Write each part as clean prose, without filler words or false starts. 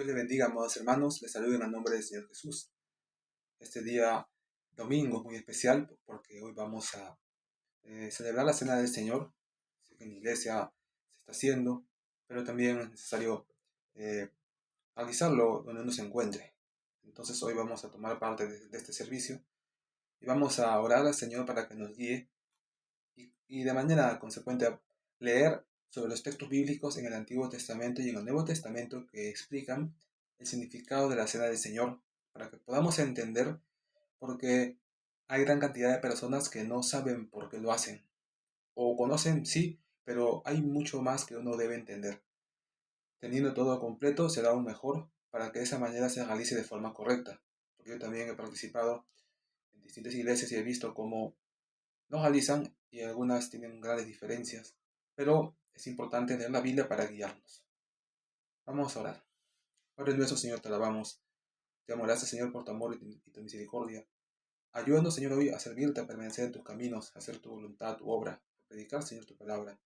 Dios les bendiga, amados hermanos. Les saludo en el nombre del Señor Jesús. Este día domingo es muy especial porque hoy vamos a celebrar la Cena del Señor. Sé que en la iglesia se está haciendo, pero también es necesario eh, realizarlo donde uno se encuentre. Entonces hoy vamos a tomar parte de este servicio y vamos a orar al Señor para que nos guíe y de manera consecuente a leer sobre los textos bíblicos en el Antiguo Testamento y en el Nuevo Testamento que explican el significado de la Cena del Señor, para que podamos entender, porque hay gran cantidad de personas que no saben por qué lo hacen, o conocen, sí, pero hay mucho más que uno debe entender. Teniendo todo completo será aún mejor para que de esa manera se realice de forma correcta, porque yo también he participado en distintas iglesias y he visto cómo lo realizan y algunas tienen grandes diferencias, pero es importante leer la Biblia para guiarnos. Vamos a orar. Padre nuestro, Señor, te alabamos. Te amo, gracias, Señor, por tu amor y tu misericordia. Ayúdanos, Señor, hoy a servirte, a permanecer en tus caminos, a hacer tu voluntad, tu obra, a predicar, Señor, tu palabra.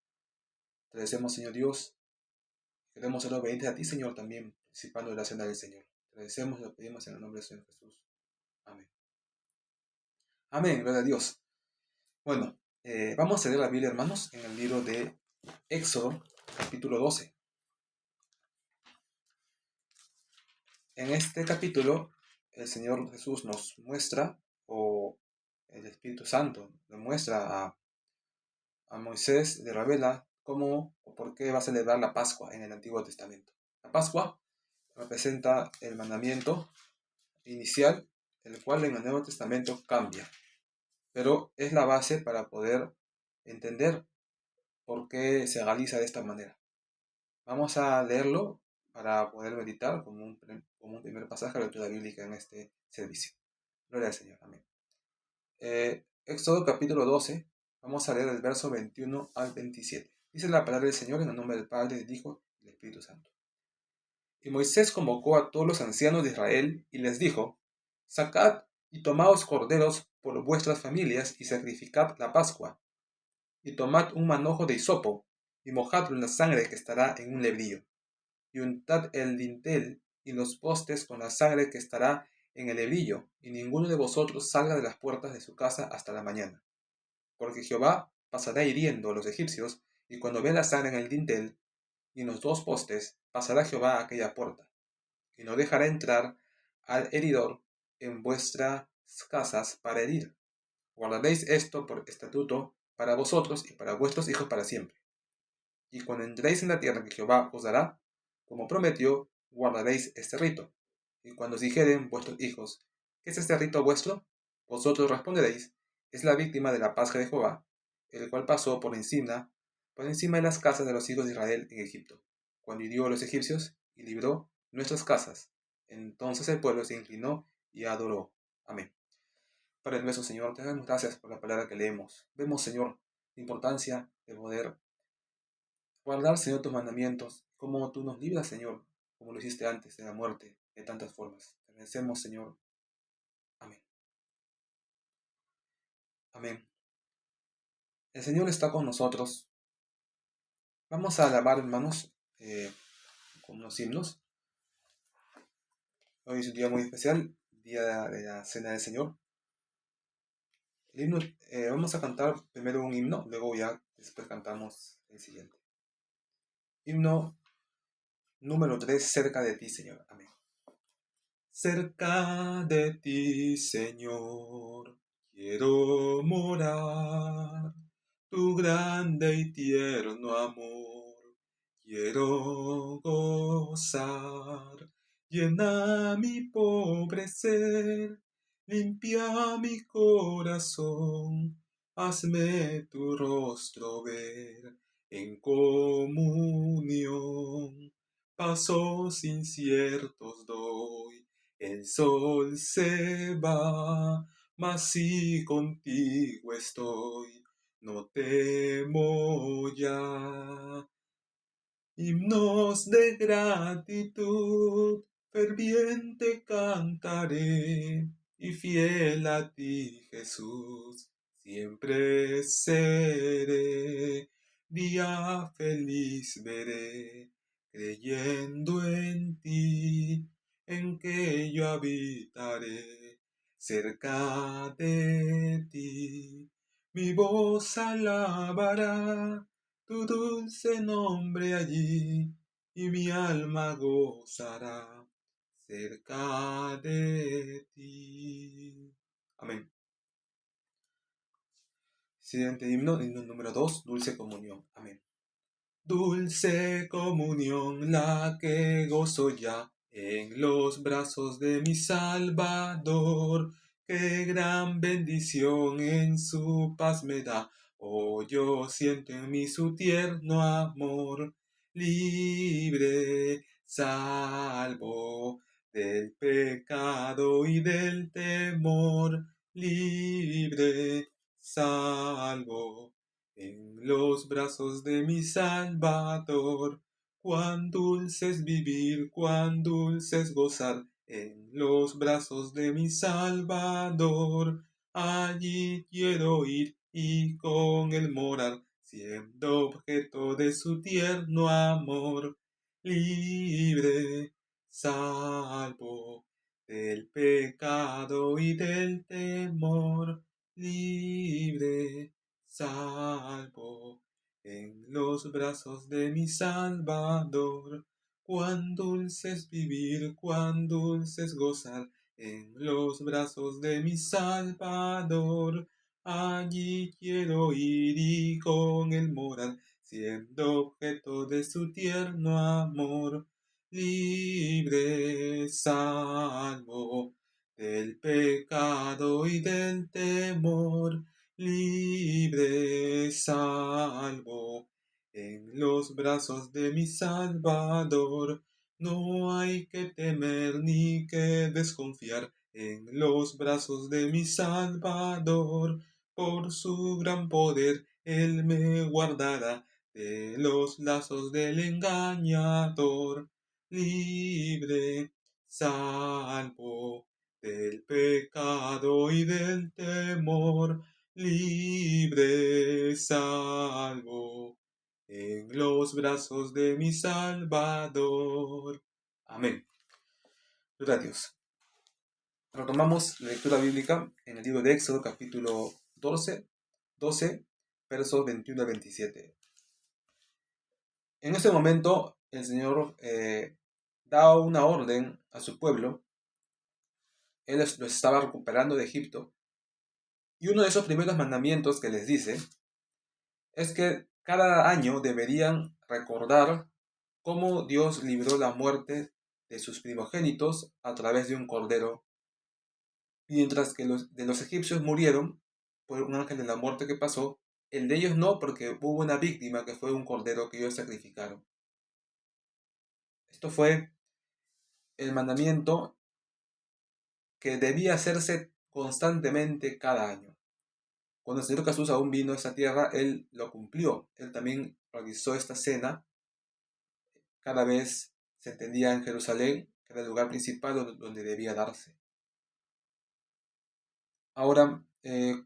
Te agradecemos, Señor Dios, queremos ser obedientes a ti, Señor, también, participando de la cena del Señor. Te agradecemos y lo pedimos en el nombre del Señor Jesús. Amén. Amén, gloria a Dios. Bueno, vamos a leer la Biblia, hermanos, en el libro de Éxodo, capítulo 12. En este capítulo, el Señor Jesús nos muestra, o el Espíritu Santo le muestra a Moisés, le revela cómo o por qué va a celebrar la Pascua en el Antiguo Testamento. La Pascua representa el mandamiento inicial, el cual en el Nuevo Testamento cambia, pero es la base para poder entender por qué se realiza de esta manera. Vamos a leerlo para poder meditar como un primer pasaje de la lectura bíblica en este servicio. Gloria al Señor. Amén. Éxodo capítulo 12. Vamos a leer el verso 21 al 27. Dice la palabra del Señor en el nombre del Padre, del Hijo y del Espíritu Santo. Y Moisés convocó a todos los ancianos de Israel y les dijo: Sacad y tomaos corderos por vuestras familias y sacrificad la Pascua. Y tomad un manojo de hisopo y mojadlo en la sangre que estará en un lebrillo. Y untad el dintel y los postes con la sangre que estará en el lebrillo, y ninguno de vosotros salga de las puertas de su casa hasta la mañana. Porque Jehová pasará hiriendo a los egipcios, y cuando vea la sangre en el dintel y en los dos postes, pasará Jehová a aquella puerta, y no dejará entrar al heridor en vuestras casas para herir. Guardaréis esto por estatuto para vosotros y para vuestros hijos para siempre. Y cuando entréis en la tierra que Jehová os dará, como prometió, guardaréis este rito. Y cuando os dijeren vuestros hijos: ¿qué es este rito vuestro? Vosotros responderéis: es la víctima de la Pascua de Jehová, el cual pasó por encima de las casas de los hijos de Israel en Egipto, cuando hirió a los egipcios y libró nuestras casas. Entonces el pueblo se inclinó y adoró. Amén. Padre nuestro, Señor, te damos gracias por la palabra que leemos. Vemos, Señor, la importancia de poder guardar, Señor, tus mandamientos, como tú nos libras, Señor, como lo hiciste antes de la muerte, de tantas formas. Te agradecemos, Señor. Amén. Amén. El Señor está con nosotros. Vamos a alabar, hermanos, con unos himnos. Hoy es un día muy especial, día de la Cena del Señor. El himno, vamos a cantar primero un himno, luego ya después cantamos el siguiente. Himno número 3, cerca de ti, Señor. Amén. Cerca de ti, Señor, quiero morar, tu grande y tierno amor quiero gozar. Llena mi pobre ser, limpia mi corazón, hazme tu rostro ver en comunión. Pasos inciertos doy, el sol se va, mas si contigo estoy, no temo ya. Himnos de gratitud, ferviente cantaré, y fiel a ti, Jesús, siempre seré. Día feliz veré, creyendo en ti, en que yo habitaré cerca de ti. Mi voz alabará tu dulce nombre allí, y mi alma gozará cerca de ti. Amén. Siguiente himno número 2, Dulce Comunión. Amén. Dulce comunión la que gozo ya en los brazos de mi Salvador. Qué gran bendición en su paz me da. Oh, yo siento en mí su tierno amor. Libre, salvo del pecado y del temor. Libre, salvo en los brazos de mi Salvador. Cuán dulce es vivir, cuán dulce es gozar en los brazos de mi Salvador. Allí quiero ir y con él morar, siendo objeto de su tierno amor. Libre, salvo del pecado y del temor. Libre, salvo en los brazos de mi Salvador. Cuán dulce es vivir, cuán dulce es gozar en los brazos de mi Salvador. Allí quiero ir y con él morar, siendo objeto de su tierno amor. Libre, salvo del pecado y del temor. Libre, salvo en los brazos de mi Salvador. No hay que temer ni que desconfiar en los brazos de mi Salvador. Por su gran poder Él me guardará de los lazos del engañador. Libre, salvo del pecado y del temor. Libre, salvo en los brazos de mi Salvador. Amén. Gloria a Dios. Retomamos la lectura bíblica en el libro de Éxodo, capítulo 12, versos 21 al 27. En ese momento, el Señor da una orden a su pueblo. Él los estaba recuperando de Egipto. Y uno de esos primeros mandamientos que les dice es que cada año deberían recordar cómo Dios libró la muerte de sus primogénitos a través de un cordero, mientras que los de los egipcios murieron por un ángel de la muerte que pasó. El de ellos no, porque hubo una víctima que fue un cordero que ellos sacrificaron. Esto fue el mandamiento que debía hacerse constantemente cada año. Cuando el Señor Jesús aún vino a esta tierra, Él lo cumplió. Él también realizó esta cena cada vez se entendía en Jerusalén, que era el lugar principal donde debía darse. Ahora,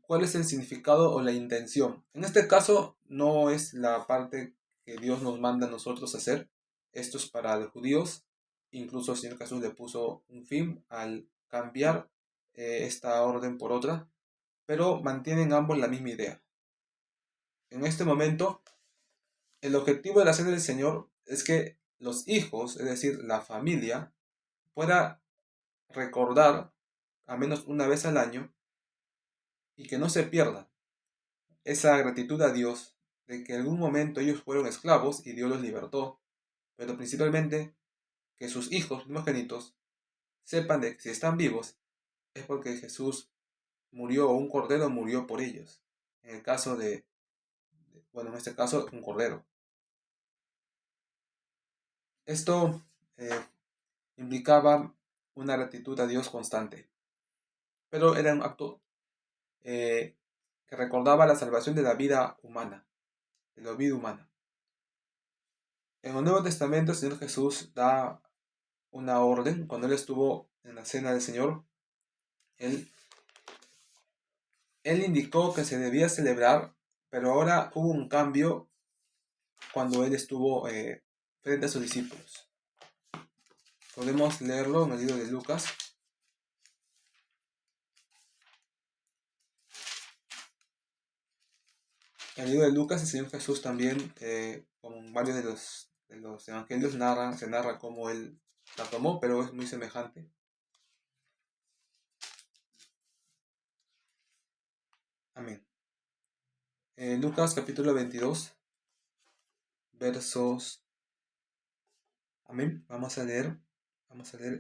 ¿cuál es el significado o la intención? En este caso, no es la parte que Dios nos manda a nosotros hacer. Esto es para los judíos. Incluso el Señor Jesús le puso un fin al cambiar esta orden por otra, pero mantienen ambos la misma idea. En este momento, el objetivo de la cena del Señor es que los hijos, es decir, la familia, pueda recordar al menos una vez al año y que no se pierda esa gratitud a Dios de que en algún momento ellos fueron esclavos y Dios los libertó, pero principalmente que sus hijos primogénitos sepan de que si están vivos es porque Jesús murió o un cordero murió por ellos. En el caso en este caso, un cordero. Esto implicaba una gratitud a Dios constante, pero era un acto que recordaba la salvación de la vida humana, de la vida humana. En el Nuevo Testamento el Señor Jesús da una orden. Cuando Él estuvo en la cena del Señor, Él indicó que se debía celebrar, pero ahora hubo un cambio cuando Él estuvo frente a sus discípulos. Podemos leerlo en el libro de Lucas. En el libro de Lucas, el Señor Jesús también, con varios de los evangelios, se narra cómo Él la tomó, pero es muy semejante. Amén. Lucas capítulo 22, versos... Amén. Vamos a leer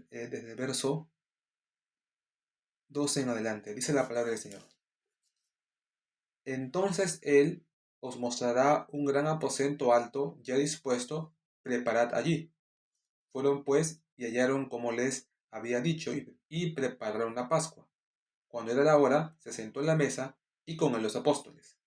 desde el verso 12 en adelante. Dice la palabra del Señor. Entonces Él os mostrará un gran aposento alto, ya dispuesto, preparad allí. Fueron pues y hallaron como les había dicho y prepararon la Pascua. Cuando era la hora, se sentó en la mesa y con él los apóstoles.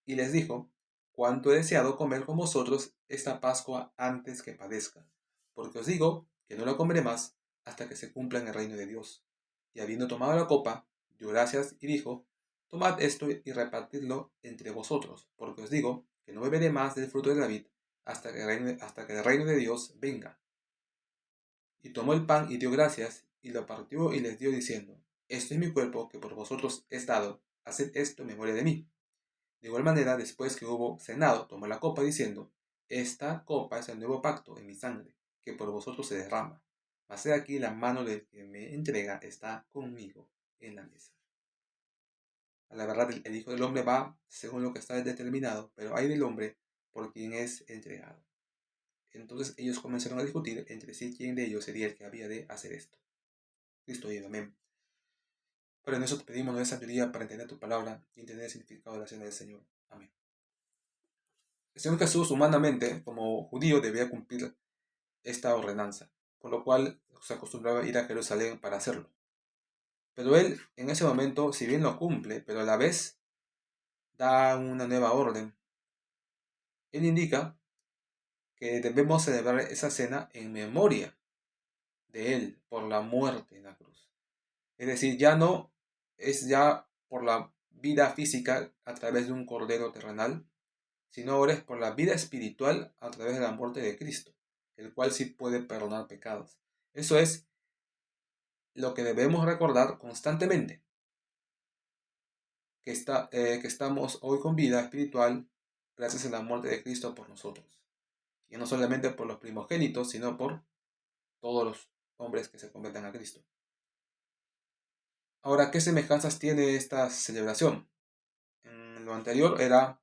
Y les dijo, cuánto he deseado comer con vosotros esta Pascua antes que padezca, porque os digo que no la comeré más hasta que se cumpla en el reino de Dios. Y habiendo tomado la copa, dio gracias y dijo, tomad esto y repartidlo entre vosotros, porque os digo que no beberé más del fruto de la vid hasta que el reino de Dios venga. Y tomó el pan y dio gracias, y lo partió y les dio diciendo, esto es mi cuerpo que por vosotros es dado, haced esto en memoria de mí. De igual manera, después que hubo cenado, tomó la copa diciendo, esta copa es el nuevo pacto en mi sangre, que por vosotros se derrama. Mas he aquí la mano del que me entrega está conmigo en la mesa. A la verdad, el Hijo del Hombre va según lo que está determinado, pero hay del hombre por quien es entregado. Entonces ellos comenzaron a discutir entre sí quién de ellos sería el que había de hacer esto. Cristo dijo, amén. Pero en eso te pedimos nueva sabiduría para entender tu palabra y entender el significado de la cena del Señor. Amén. El Señor Jesús, humanamente, como judío, debía cumplir esta ordenanza, por lo cual se acostumbraba a ir a Jerusalén para hacerlo. Pero él, en ese momento, si bien lo cumple, pero a la vez da una nueva orden. Él indica que debemos celebrar esa cena en memoria de él por la muerte en la cruz. Es decir, ya no es ya por la vida física a través de un cordero terrenal, sino ahora es por la vida espiritual a través de la muerte de Cristo, el cual sí puede perdonar pecados. Eso es lo que debemos recordar constantemente, que estamos hoy con vida espiritual gracias a la muerte de Cristo por nosotros. Y no solamente por los primogénitos, sino por todos los hombres que se conviertan a Cristo. Ahora, ¿qué semejanzas tiene esta celebración? En lo anterior era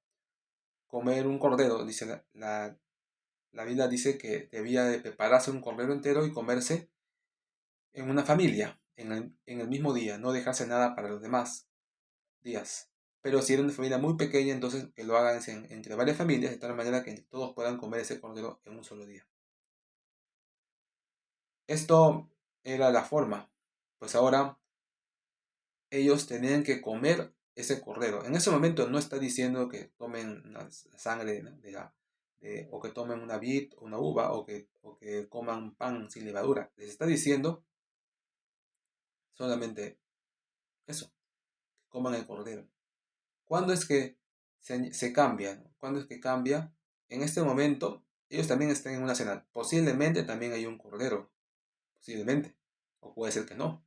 comer un cordero, dice la Biblia dice que debía de prepararse un cordero entero y comerse en una familia, en el mismo día, no dejarse nada para los demás días. Pero si era una familia muy pequeña, entonces que lo hagan entre varias familias, de tal manera que todos puedan comer ese cordero en un solo día. Esto era la forma, pues ahora ellos tenían que comer ese cordero. En ese momento no está diciendo que tomen la sangre o que tomen una vid o una uva o que coman pan sin levadura. Les está diciendo solamente eso, que coman el cordero. ¿Cuándo es que se cambia? ¿Cuándo es que cambia? En este momento ellos también están en una cena. Posiblemente también hay un cordero. Posiblemente. O puede ser que no.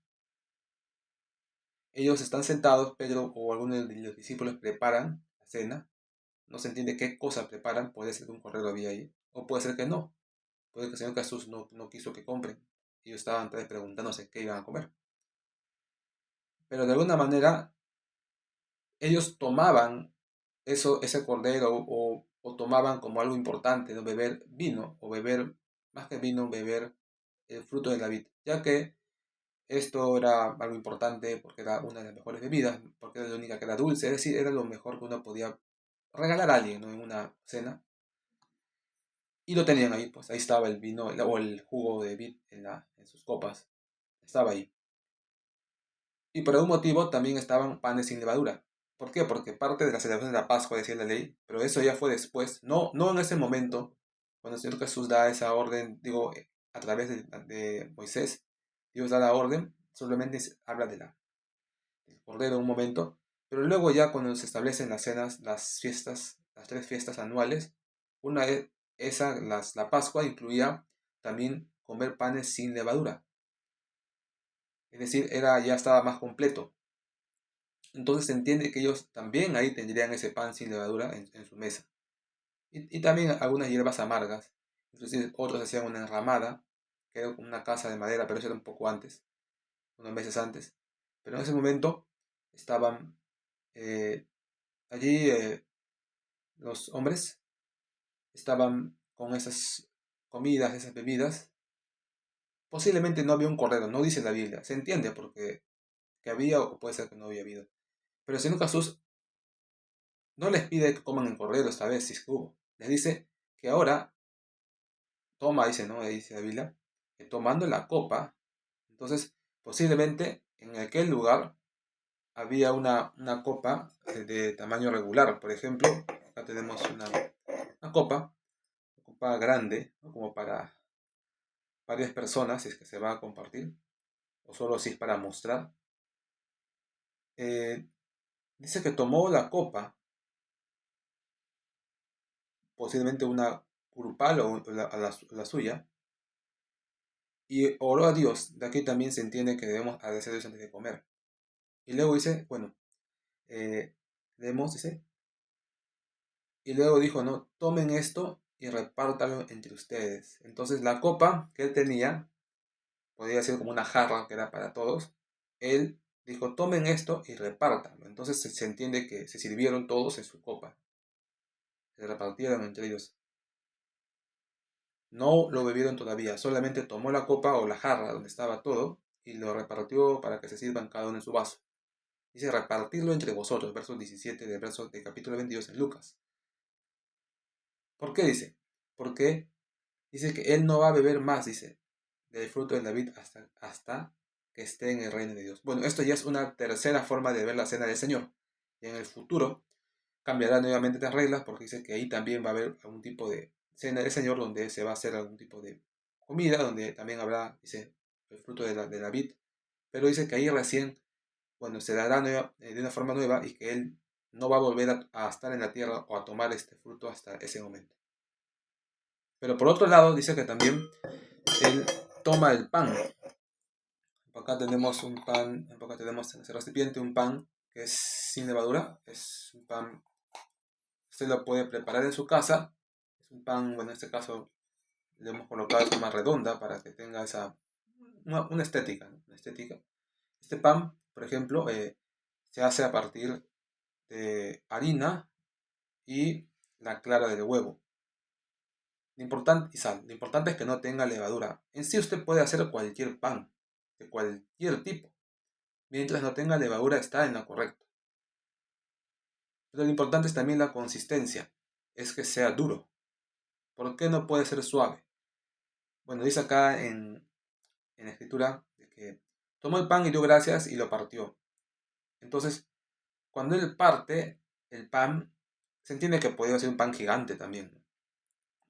Ellos están sentados, Pedro o algunos de los discípulos preparan la cena. No se entiende qué cosa preparan. Puede ser que un cordero había ahí. O puede ser que no. Puede que el Señor Jesús no quiso que compren. Ellos estaban entonces preguntándose qué iban a comer. Pero de alguna manera ellos tomaban ese cordero o tomaban como algo importante, ¿no? Beber vino o beber, más que vino, beber el fruto de la vid, ya que esto era algo importante porque era una de las mejores bebidas, porque era la única que era dulce, es decir, era lo mejor que uno podía regalar a alguien, ¿no? En una cena. Y lo tenían ahí, pues ahí estaba el vino o el jugo de vid en sus copas, estaba ahí. Y por algún motivo también estaban panes sin levadura. ¿Por qué? Porque parte de la celebración de la Pascua, decía la ley, pero eso ya fue después, no en ese momento, cuando el Señor Jesús da esa orden, digo, a través de Moisés, Dios da la orden, solamente habla del Cordero en un momento, pero luego ya cuando se establecen las cenas, las fiestas, las tres fiestas anuales, una es la Pascua incluía también comer panes sin levadura. Es decir, ya estaba más completo. Entonces se entiende que ellos también ahí tendrían ese pan sin levadura en su mesa. Y también algunas hierbas amargas. Inclusive otros hacían una enramada, que era una casa de madera, pero eso era un poco antes, unos meses antes. Pero en ese momento estaban eh, allí los hombres, estaban con esas comidas, esas bebidas. Posiblemente no había un cordero, no dice la Biblia. Se entiende porque que había o puede ser que no había habido. Pero el Señor Jesús no les pide que coman el cordero esta vez, si es que hubo. Les dice que ahora toma, dice, ¿no? Dice la Biblia, que tomando la copa, entonces posiblemente en aquel lugar había una copa de tamaño regular. Por ejemplo, acá tenemos una copa grande, ¿no? Como para varias personas, si es que se va a compartir, o solo si es para mostrar. Eh, Dice que tomó la copa, posiblemente una grupal o la suya, y oró a Dios. De aquí también se entiende que debemos agradecer a Dios antes de comer. Y luego dice, bueno, dice, y luego dijo, no, tomen esto y repártalo entre ustedes. Entonces la copa que él tenía, podría ser como una jarra que era para todos, él dijo, tomen esto y repártanlo. Entonces se entiende que se sirvieron todos en su copa, se repartieron entre ellos. No lo bebieron todavía, solamente tomó la copa o la jarra donde estaba todo y lo repartió para que se sirvan cada uno en su vaso. Dice repartirlo entre vosotros, verso 17 del capítulo 22 en Lucas. ¿Por qué dice? Porque dice que él no va a beber más, dice, del fruto de David hasta que esté en el reino de Dios. Bueno, esto ya es una tercera forma de ver la cena del Señor. Y en el futuro cambiará nuevamente las reglas porque dice que ahí también va a haber algún tipo de cena del Señor donde se va a hacer algún tipo de comida, donde también habrá, dice, el fruto de David. Pero dice que ahí recién, bueno, se dará de una forma nueva y que él no va a volver a estar en la tierra o a tomar este fruto hasta ese momento. Pero por otro lado, dice que también él toma el pan. Acá tenemos un pan, acá tenemos en ese recipiente un pan que es sin levadura. Es un pan, usted lo puede preparar en su casa. Es un pan, bueno, en este caso le hemos colocado de forma redonda para que tenga una estética, ¿no? Una estética. Este pan, por ejemplo, se hace a partir de harina y la clara del huevo. Y sal. Lo importante es que no tenga levadura. En sí usted puede hacer cualquier pan, de cualquier tipo. Mientras no tenga levadura está en lo correcto. Pero lo importante es también la consistencia. Es que sea duro. ¿Por qué no puede ser suave? Bueno, dice acá en la escritura de que tomó el pan y dio gracias y lo partió. Entonces, cuando él parte el pan, se entiende que podía ser un pan gigante también, ¿no?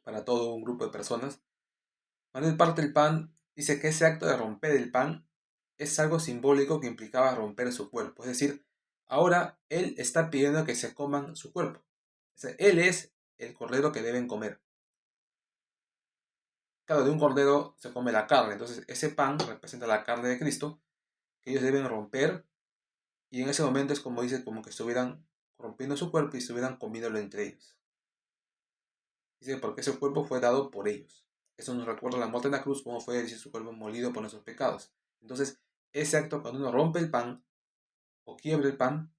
Para todo un grupo de personas. Cuando él parte el pan, dice que ese acto de romper el pan es algo simbólico que implicaba romper su cuerpo. Es decir, ahora él está pidiendo que se coman su cuerpo. O sea, él es el cordero que deben comer. Claro, de un cordero se come la carne, entonces ese pan representa la carne de Cristo que ellos deben romper y en ese momento es como dice, como que estuvieran rompiendo su cuerpo y estuvieran comiéndolo entre ellos. Dice, porque ese cuerpo fue dado por ellos. Eso nos recuerda la muerte en la cruz, como fue, dice, su cuerpo molido por nuestros pecados. Entonces, ese acto, cuando uno rompe el pan o quiebra el pan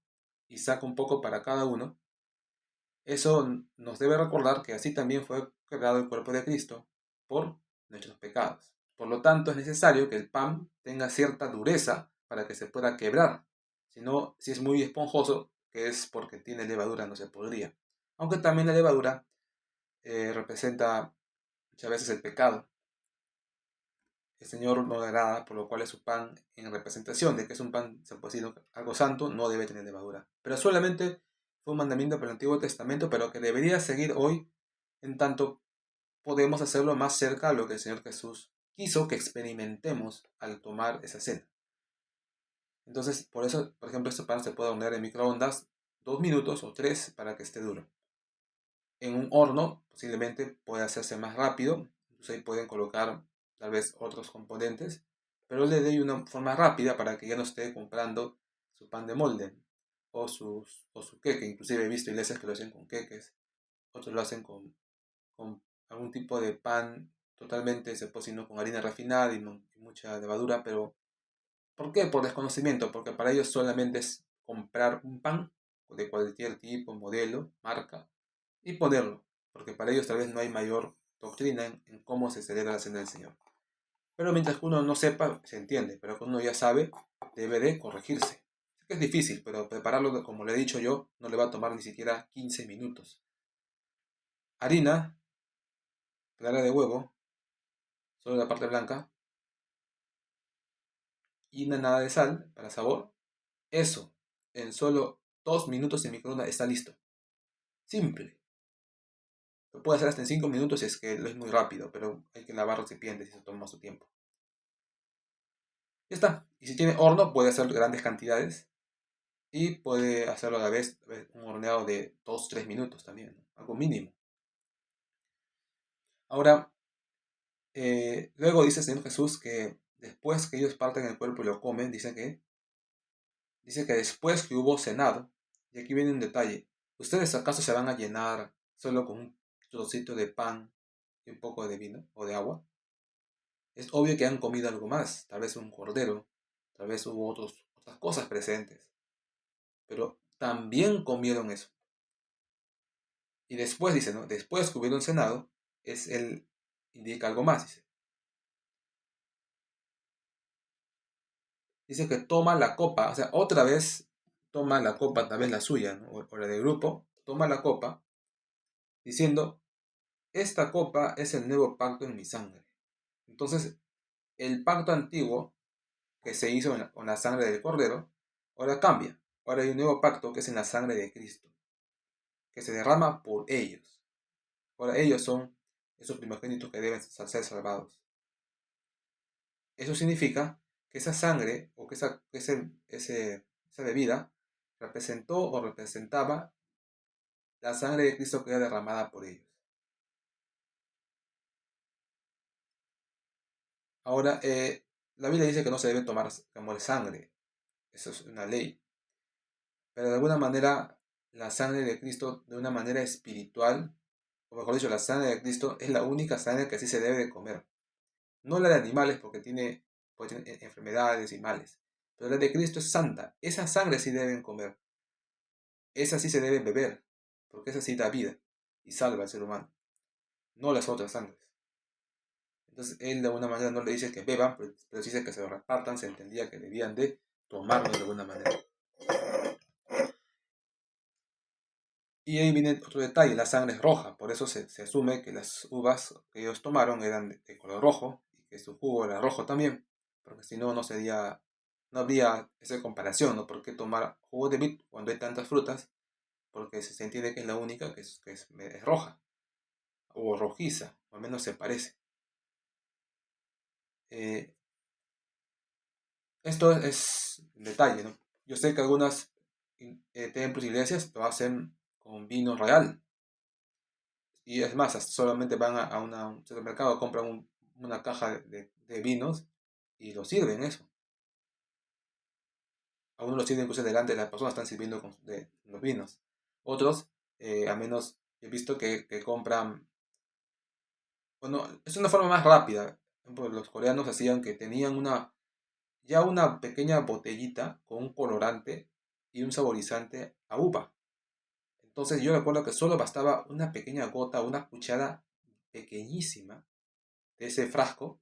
y saca un poco para cada uno, eso nos debe recordar que así también fue creado el cuerpo de Cristo por nuestros pecados. Por lo tanto, es necesario que el pan tenga cierta dureza para que se pueda quebrar. Si no, si es muy esponjoso, que es porque tiene levadura, no se podría. Aunque también la levadura representa muchas veces el pecado. El Señor no agrada, por lo cual es su pan en representación de que es un pan, se puede decir, algo santo, no debe tener levadura. Pero solamente fue un mandamiento para el Antiguo Testamento, pero que debería seguir hoy, en tanto podemos hacerlo más cerca a lo que el Señor Jesús quiso que experimentemos al tomar esa cena. Entonces, por eso, por ejemplo, este pan se puede hornear en microondas 2 minutos o 3 para que esté duro. En un horno posiblemente puede hacerse más rápido, entonces ahí pueden colocar tal vez otros componentes, pero le doy una forma rápida para que ya no esté comprando su pan de molde o su queque. Inclusive he visto iglesias que lo hacen con queques, otros lo hacen con algún tipo de pan totalmente, se cocina con harina refinada y mucha levadura, pero ¿por qué? Por desconocimiento, porque para ellos solamente es comprar un pan de cualquier tipo, modelo, marca, y ponerlo, porque para ellos tal vez no hay mayor doctrina en cómo se celebra la cena del Señor. Pero mientras que uno no sepa, se entiende, pero que uno ya sabe, debe de corregirse. Es difícil, pero prepararlo, como le he dicho yo, no le va a tomar ni siquiera 15 minutos. Harina, clara de huevo, solo la parte blanca, y una nada de sal para sabor. Eso, en solo 2 minutos en microondas está listo. Simple. Lo puede hacer hasta en 5 minutos si es que lo es muy rápido, pero hay que lavar recipientes y se toma su tiempo. Ya está. Y si tiene horno, puede hacer grandes cantidades y puede hacerlo a la vez un horneado de 2-3 minutos también, ¿no? Algo mínimo. Ahora, luego dice el Señor Jesús que después que ellos parten el cuerpo y lo comen, dice que después que hubo cenado, y aquí viene un detalle, ¿ustedes acaso se van a llenar solo con un trocito de pan y un poco de vino o de agua? Es obvio que han comido algo más, tal vez un cordero, tal vez hubo otras cosas presentes, pero también comieron eso. Y después dice, ¿no? Después que hubieron cenado, él indica algo más, dice. Dice que toma la copa, o sea, otra vez toma la copa, tal vez la suya, ¿no? O la del grupo, toma la copa, diciendo, esta copa es el nuevo pacto en mi sangre. Entonces, el pacto antiguo que se hizo con la sangre del cordero, ahora cambia. Ahora hay un nuevo pacto que es en la sangre de Cristo, que se derrama por ellos. Ahora ellos son esos primogénitos que deben ser salvados. Eso significa que esa sangre o que esa bebida representó o representaba la sangre de Cristo que era derramada por ellos. Ahora, la Biblia dice que no se debe tomar como de sangre, eso es una ley, pero de alguna manera la sangre de Cristo, de una manera espiritual, o mejor dicho, la sangre de Cristo es la única sangre que sí se debe de comer. No la de animales porque puede tener enfermedades y males, pero la de Cristo es santa, esa sangre sí deben comer. Esa sí se debe beber, porque esa sí da vida y salva al ser humano, no las otras sangres. Entonces él de alguna manera no le dice que beban, pero sí dice que se lo repartan, se entendía que debían de tomarlo de alguna manera. Y ahí viene otro detalle, la sangre es roja, por eso se asume que las uvas que ellos tomaron eran de color rojo y que su jugo era rojo también, porque si no, no habría esa comparación, ¿no? ¿Por qué tomar jugo de vid cuando hay tantas frutas? Porque se entiende que es la única que es roja o rojiza, o al menos se parece. Eh, Esto es un detalle, ¿no? Yo sé que algunas templos y iglesias lo hacen con vino real. Y es más, hasta solamente van a un supermercado, compran una caja de vinos y lo sirven eso. A uno lo sirven incluso delante de las personas, están sirviendo de los vinos. Otros, al menos he visto que compran. Bueno, es una forma más rápida. Por ejemplo, los coreanos hacían que tenían una pequeña botellita con un colorante y un saborizante a uva. Entonces yo recuerdo que solo bastaba una pequeña gota, una cuchara pequeñísima de ese frasco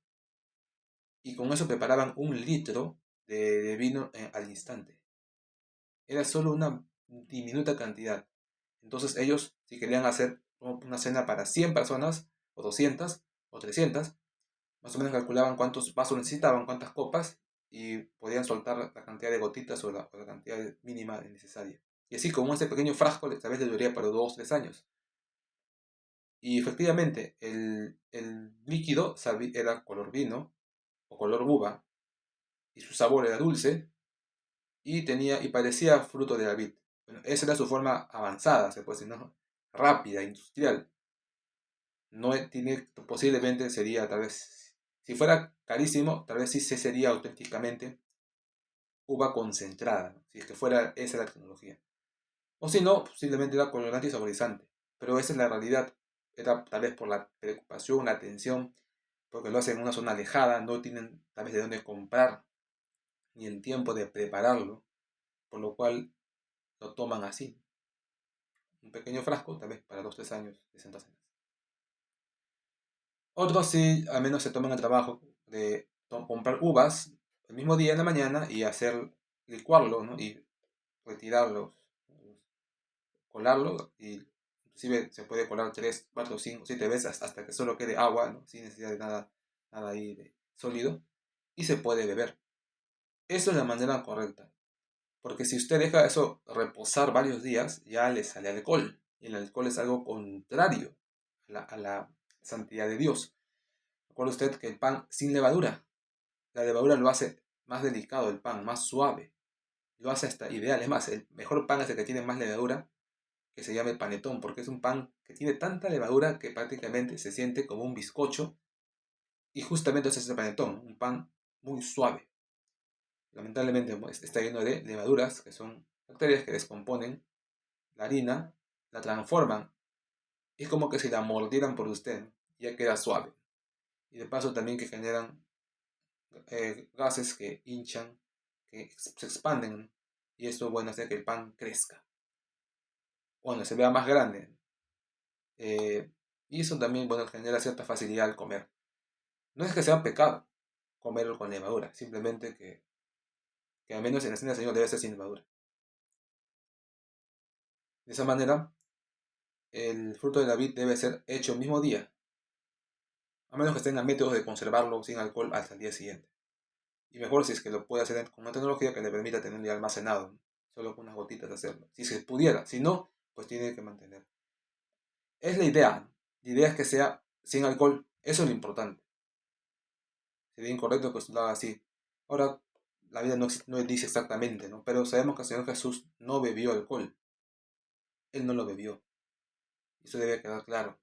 y con eso preparaban 1 litro de vino al instante. Era solo una diminuta cantidad. Entonces ellos, si querían hacer una cena para 100 personas, o 200, o 300, más o menos calculaban cuántos vasos necesitaban, cuántas copas, y podían soltar la cantidad de gotitas o la cantidad mínima necesaria. Y así, como ese pequeño frasco, tal vez le duraría para 2 o 3 años. Y efectivamente, el líquido era color vino o color uva, y su sabor era dulce, y parecía fruto de la vid. Bueno, esa era su forma avanzada, se puede decir, ¿no? rápida, industrial. No tiene, posiblemente sería, tal vez, si fuera carísimo, tal vez sí se sería auténticamente uva concentrada, ¿no? Si es que fuera esa la tecnología. O si no, posiblemente era colorante y saborizante. Pero esa es la realidad. Era tal vez por la preocupación, la atención, porque lo hacen en una zona alejada, no tienen tal vez de dónde comprar, ni el tiempo de prepararlo, por lo cual lo toman así. Un pequeño frasco, tal vez para 2 o 3 años de Santa Cena. Otros sí, al menos se toman el trabajo de comprar uvas el mismo día en la mañana y hacer licuarlo, ¿no? Y retirarlos, colarlo, y inclusive se puede colar 3, 4, 5, 7 veces hasta que solo quede agua, ¿no? Sin necesidad de nada, nada ahí de sólido, y se puede beber. Eso es la manera correcta, porque si usted deja eso reposar varios días, ya le sale alcohol, y el alcohol es algo contrario a la santidad de Dios. Recuerde usted que el pan sin levadura, la levadura lo hace más delicado el pan, más suave, lo hace hasta ideal. Es más, el mejor pan es el que tiene más levadura, que se llama el panetón, porque es un pan que tiene tanta levadura que prácticamente se siente como un bizcocho, y justamente ese es el panetón, un pan muy suave. Lamentablemente pues, está lleno de levaduras, que son bacterias que descomponen la harina, la transforman, y es como que si la mordieran por usted, ya queda suave. Y de paso también que generan gases que hinchan, que se expanden, y esto bueno hace que el pan crezca, bueno, se vea más grande, eh, y eso también bueno genera cierta facilidad al comer. No es que sea pecado comerlo con levadura, simplemente que al menos en la cena del Señor debe ser sin levadura. De esa manera, el fruto de la vid debe ser hecho el mismo día, a menos que tengan métodos de conservarlo sin alcohol hasta el día siguiente. Y mejor si es que lo puede hacer con una tecnología que le permita tenerlo ya almacenado, ¿no? Solo con unas gotitas de hacerlo. Si se pudiera, si no, pues tiene que mantener. Es la idea, ¿no? La idea es que sea sin alcohol, eso es lo importante. Sería incorrecto que usted lo haga así. Ahora, la Biblia no dice exactamente, ¿no? Pero sabemos que el Señor Jesús no bebió alcohol. Él no lo bebió. Eso debe quedar claro.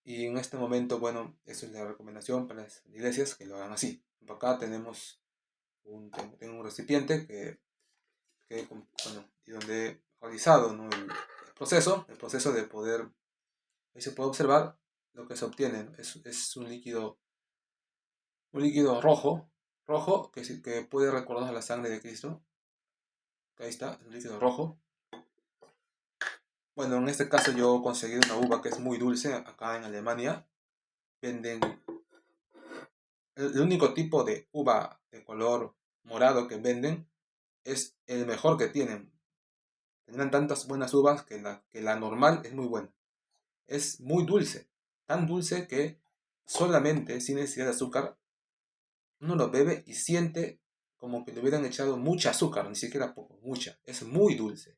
Y en este momento, bueno, eso es la recomendación para las iglesias, que lo hagan así. Por acá tengo un recipiente bueno, y donde he realizado, ¿no? el proceso de poder, ahí se puede observar lo que se obtiene, ¿no? Es un líquido rojo que puede recordarnos la sangre de Cristo. Ahí está, es un líquido rojo. Bueno, en este caso yo conseguí una uva que es muy dulce acá en Alemania. Venden el único tipo de uva de color morado que venden, es el mejor que tienen. Tendrán tantas buenas uvas que la normal es muy buena. Es muy dulce, tan dulce que solamente sin necesidad de azúcar uno lo bebe y siente como que le hubieran echado mucha azúcar, ni siquiera poco, mucha. Es muy dulce.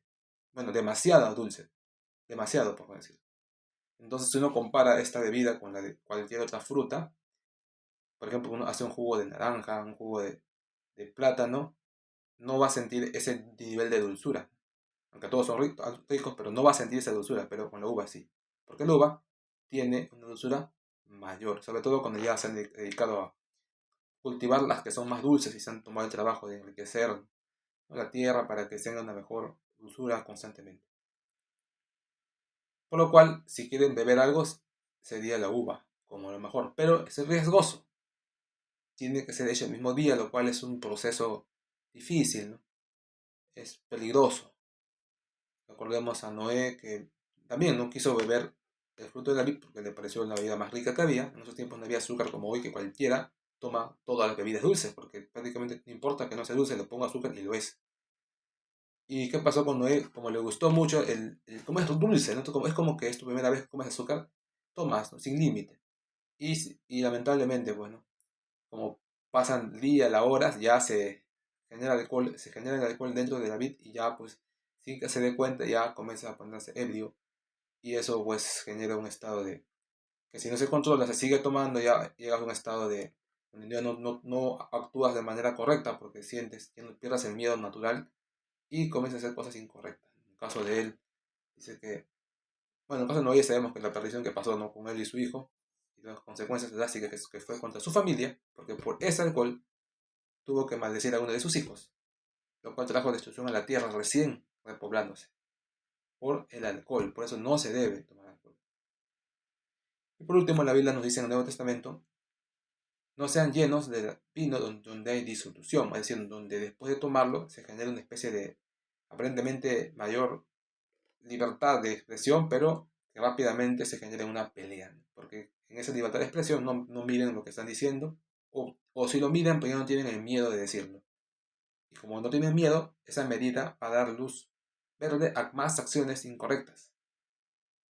Bueno, demasiado dulce, demasiado por decir. Entonces si uno compara esta bebida con la de cualquier otra fruta, por ejemplo, uno hace un jugo de naranja, un jugo de plátano, no va a sentir ese nivel de dulzura. Aunque todos son ricos, pero no va a sentir esa dulzura, pero con la uva sí. Porque la uva tiene una dulzura mayor, sobre todo cuando ya se han dedicado a cultivar las que son más dulces y se han tomado el trabajo de enriquecer, ¿no?, la tierra para que tenga una mejor dulzura constantemente. Por lo cual, si quieren beber algo, sería la uva, como lo mejor. Pero es riesgoso. Tiene que ser hecho el mismo día, lo cual es un proceso difícil, ¿no? Es peligroso. Recordemos a Noé, que también no quiso beber el fruto de la vid porque le pareció la bebida más rica que había. En esos tiempos no había azúcar como hoy, que cualquiera toma todas las bebidas dulces, porque prácticamente no importa que no sea dulce, le ponga azúcar y lo es. ¿Y qué pasó con Noé? Como le gustó mucho cómo es dulce, ¿no? Es como que es tu primera vez que comes azúcar, tomas, ¿no?, sin límite. Y lamentablemente, bueno, como pasan días, las horas, ya se genera el alcohol dentro de la vid, y ya pues sin que se dé cuenta ya comienza a ponerse ebrio, y eso pues genera un estado de que si no se controla, se sigue tomando, ya llegas a un estado de donde ya no actúas de manera correcta porque sientes, pierdes el miedo natural y comienzas a hacer cosas incorrectas. caso de él, dice que, bueno, en el caso de Noé sabemos que la perdición que pasó, ¿no?, con él y su hijo, y las consecuencias drásticas que fue contra su familia, porque por ese alcohol tuvo que maldecir a uno de sus hijos, lo cual trajo destrucción a la tierra recién repoblándose, por el alcohol. Por eso no se debe tomar alcohol. Y por último, la Biblia nos dice en el Nuevo Testamento: no sean llenos de vino donde hay disolución, es decir, donde después de tomarlo se genera una especie de aparentemente mayor libertad de expresión, pero que rápidamente se genera una pelea, porque en esa libertad de expresión no miren lo que están diciendo, o si lo miran, pues ya no tienen el miedo de decirlo. Y como no tienen miedo, esa medida va a dar luz verde a más acciones incorrectas.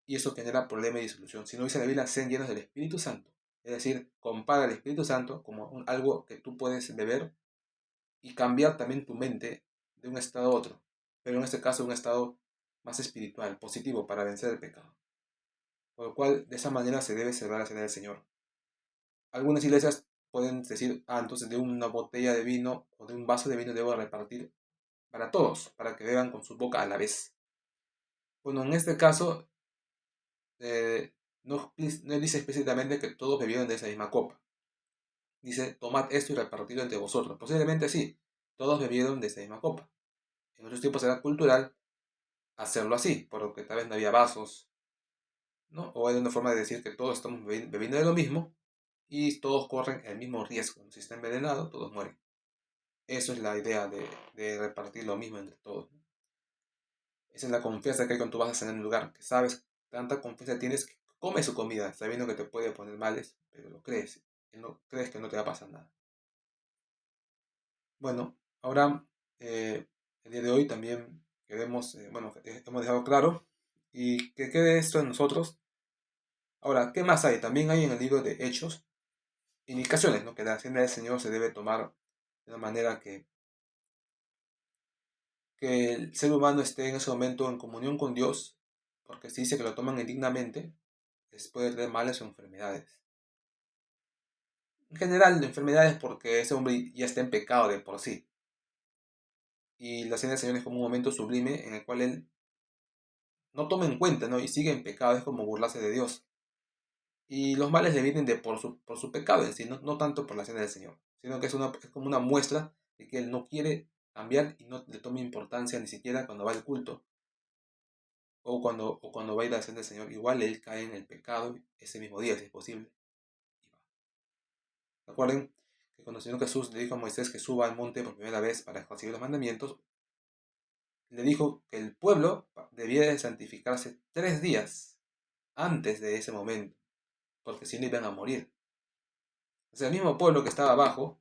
Y eso genera problema y disolución. Si no dice la Biblia, sean llenos del Espíritu Santo. Es decir, compara el Espíritu Santo como algo que tú puedes beber y cambiar también tu mente de un estado a otro. Pero en este caso, un estado más espiritual, positivo, para vencer el pecado. Por lo cual, de esa manera se debe celebrar la cena del Señor. Algunas iglesias pueden decir: entonces de una botella de vino o de un vaso de vino debo repartir para todos, para que beban con su boca a la vez. Bueno, en este caso, no dice explícitamente que todos bebieron de esa misma copa. Dice: tomad esto y repartidlo entre vosotros. Posiblemente sí, todos bebieron de esa misma copa. En otros tiempos era cultural hacerlo así, por lo que tal vez no había vasos, ¿no? O era una forma de decir que todos estamos bebiendo de lo mismo y todos corren el mismo riesgo. Si está envenenado, todos mueren. Eso es la idea de repartir lo mismo entre todos, ¿no? Esa es la confianza que hay cuando tú vas a cenar en un lugar, que sabes, tanta confianza tienes que comes su comida, sabiendo que te puede poner males, pero lo crees, y no crees que no te va a pasar nada. Bueno, ahora, el día de hoy también queremos, hemos dejado claro, y que quede esto en nosotros. Ahora, ¿qué más hay? También hay en el libro de Hechos indicaciones, ¿no?, que la cena del Señor se debe tomar de una manera que el ser humano esté en ese momento en comunión con Dios, porque si dice que lo toman indignamente, les puede traer males o enfermedades. En general, enfermedades porque ese hombre ya está en pecado de por sí. Y la cena del Señor es como un momento sublime en el cual él no toma en cuenta, ¿no?, y sigue en pecado, es como burlarse de Dios. Y los males le vienen por su pecado en sí, no tanto por la cena del Señor, sino que es como una muestra de que él no quiere cambiar y no le toma importancia ni siquiera cuando va al culto o cuando va a ir a la cena del Señor. Igual él cae en el pecado ese mismo día, si es posible. Recuerden que cuando el Señor Jesús le dijo a Moisés que suba al monte por primera vez para recibir los mandamientos, le dijo que el pueblo debía de santificarse 3 días antes de ese momento, porque si no iban a morir. O sea, el mismo pueblo que estaba abajo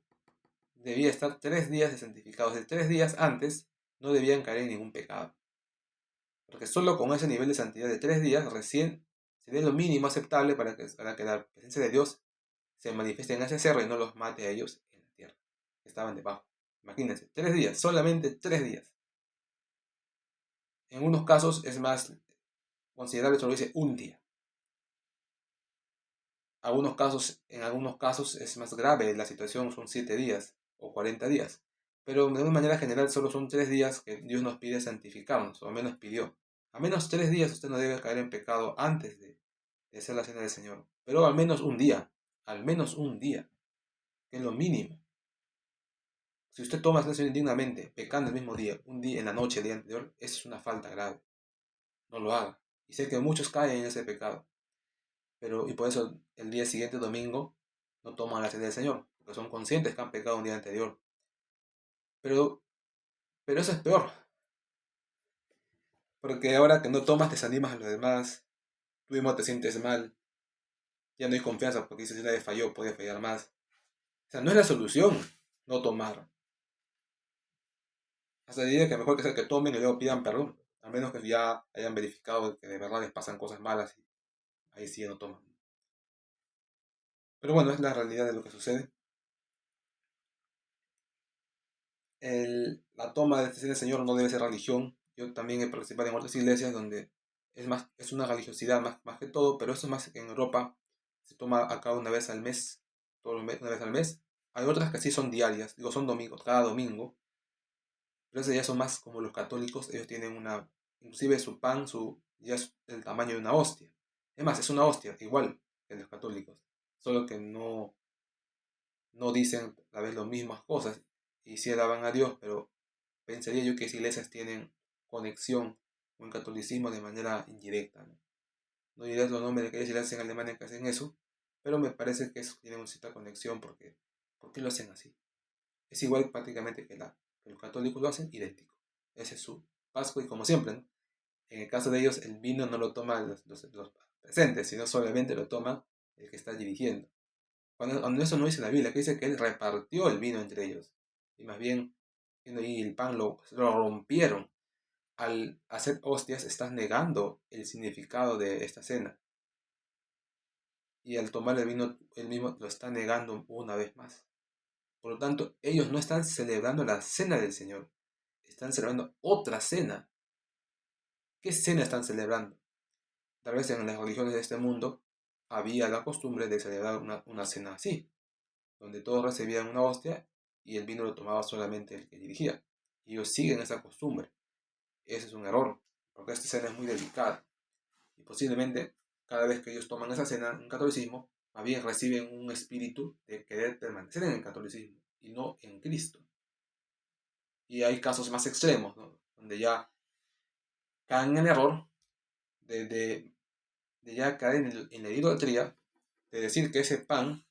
debía estar 3 días de santificados. De 3 días antes no debían caer en ningún pecado. Porque solo con ese nivel de santidad de 3 días recién sería lo mínimo aceptable para que la presencia de Dios se manifieste en ese cerro y no los mate a ellos en la tierra, que estaban debajo. Imagínense, 3 días, solamente 3 días. En unos casos es más considerable, solo dice un día. En algunos casos es más grave, la situación son 7 días o 40 días. Pero de una manera general solo son 3 días que Dios nos pide santificarnos, o al menos pidió. A menos 3 días usted no debe caer en pecado antes de hacer la cena del Señor. Pero al menos un día, que es lo mínimo. Si usted toma esta acción indignamente, pecando el mismo día, un día en la noche, el día anterior, eso es una falta grave. No lo haga. Y sé que muchos caen en ese pecado. Y por eso el día siguiente, domingo, no toman la cena del Señor, porque son conscientes que han pecado un día anterior. Pero, pero eso es peor, porque ahora que no tomas desanimas a los demás, tú mismo te sientes mal, ya no hay confianza porque dices: si nadie falló, puede fallar más. O sea, no es la solución no tomar. Hasta diría que mejor que sea que tomen y luego pidan perdón, a menos que ya hayan verificado que de verdad les pasan cosas malas y ahí sí ya no toman. Pero bueno, es la realidad de lo que sucede. La toma de decisión del Señor no debe ser religión. Yo también he participado en otras iglesias donde es una religiosidad más que todo, pero eso es más que en Europa se toma a cabo una vez al mes, una vez al mes. Hay otras que sí son diarias, digo, son domingos, cada domingo, pero esas ya son más como los católicos. Ellos tienen inclusive su pan ya es el tamaño de una hostia. Es más, es una hostia, igual que los católicos, solo que no dicen a la vez las mismas cosas y sí alaban a Dios, pero pensaría yo que esas iglesias tienen conexión con el catolicismo de manera indirecta. No diré los nombres de aquellas iglesias en Alemania que hacen eso, pero me parece que eso tiene una cierta conexión porque ¿por qué lo hacen así? Es igual prácticamente que los católicos lo hacen, idéntico. Ese es su Pascua y como siempre, ¿no? En el caso de ellos, el vino no lo toman los presentes, sino solamente lo toma el que está dirigiendo. Cuando eso no dice la Biblia, que dice que él repartió el vino entre ellos. Y más bien, viendo ahí el pan lo rompieron. Al hacer hostias, estás negando el significado de esta cena. Y al tomar el vino, él mismo lo está negando una vez más. Por lo tanto, ellos no están celebrando la cena del Señor. Están celebrando otra cena. ¿Qué cena están celebrando? Tal vez en las religiones de este mundo había la costumbre de celebrar una cena así, donde todos recibían una hostia y el vino lo tomaba solamente el que dirigía. Y ellos siguen esa costumbre. Ese es un error, porque esta cena es muy delicada. Y posiblemente cada vez que ellos toman esa cena en catolicismo, más bien reciben un espíritu de querer permanecer en el catolicismo y no en Cristo. Y hay casos más extremos, ¿no? Donde ya caen en el error de ya caer en la idolatría, de decir que ese pan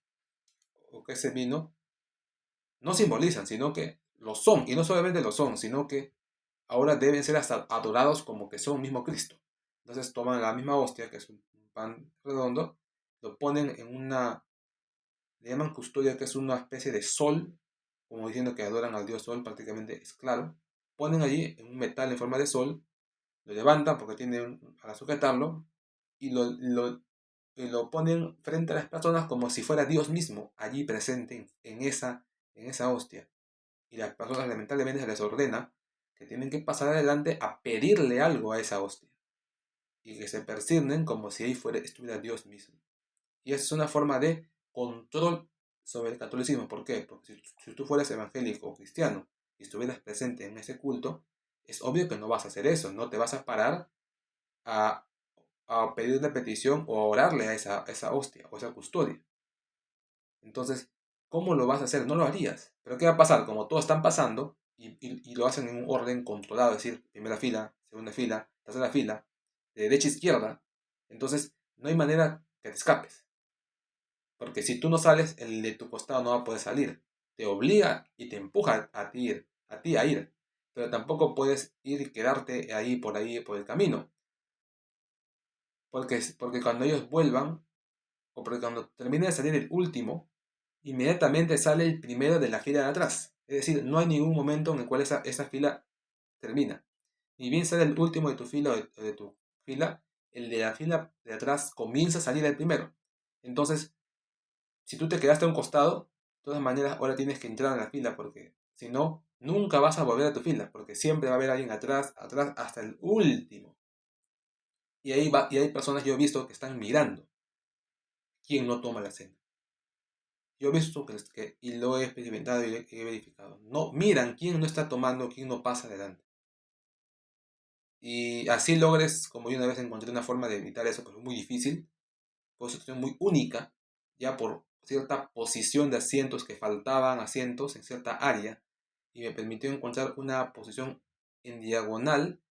o que ese vino no simbolizan, sino que lo son, y no solamente lo son, sino que ahora deben ser hasta adorados como que son mismo Cristo. Entonces toman la misma hostia, que es un pan redondo, lo ponen en le llaman custodia, que es una especie de sol, como diciendo que adoran al dios sol, prácticamente es claro. Ponen allí en un metal en forma de sol, lo levantan porque tienen para sujetarlo, y lo ponen frente a las personas como si fuera Dios mismo allí presente en esa hostia. Y las personas lamentablemente se les ordena que tienen que pasar adelante a pedirle algo a esa hostia. Y que se persignen como si ahí estuviera Dios mismo. Y esa es una forma de control sobre el catolicismo. ¿Por qué? Porque si tú fueras evangélico o cristiano y estuvieras presente en ese culto, es obvio que no vas a hacer eso. No te vas a parar a, a pedirle petición o a orarle a esa hostia o esa custodia. Entonces, ¿cómo lo vas a hacer? No lo harías. Pero ¿qué va a pasar? Como todos están pasando y lo hacen en un orden controlado, es decir, primera fila, segunda fila, tercera fila, de derecha a izquierda, entonces no hay manera que te escapes. Porque si tú no sales, el de tu costado no va a poder salir. Te obliga y te empuja a ti a ir. Pero tampoco puedes ir y quedarte ahí por el camino. Porque cuando ellos vuelvan, o porque cuando termine de salir el último, inmediatamente sale el primero de la fila de atrás. Es decir, no hay ningún momento en el cual esa fila termina. Ni bien sale el último de tu fila o de tu fila, el de la fila de atrás comienza a salir el primero. Entonces, si tú te quedaste a un costado, de todas maneras ahora tienes que entrar en la fila porque si no, nunca vas a volver a tu fila porque siempre va a haber alguien atrás, atrás hasta el último. Y hay personas que yo he visto que están mirando quién no toma la cena. Yo he visto y lo he experimentado y he verificado. No, miran quién no está tomando, quién no pasa adelante. Y así logres, como yo una vez encontré una forma de evitar eso, pero es muy difícil, posición muy única, ya por cierta posición de asientos que faltaban asientos en cierta área, y me permitió encontrar una posición en diagonal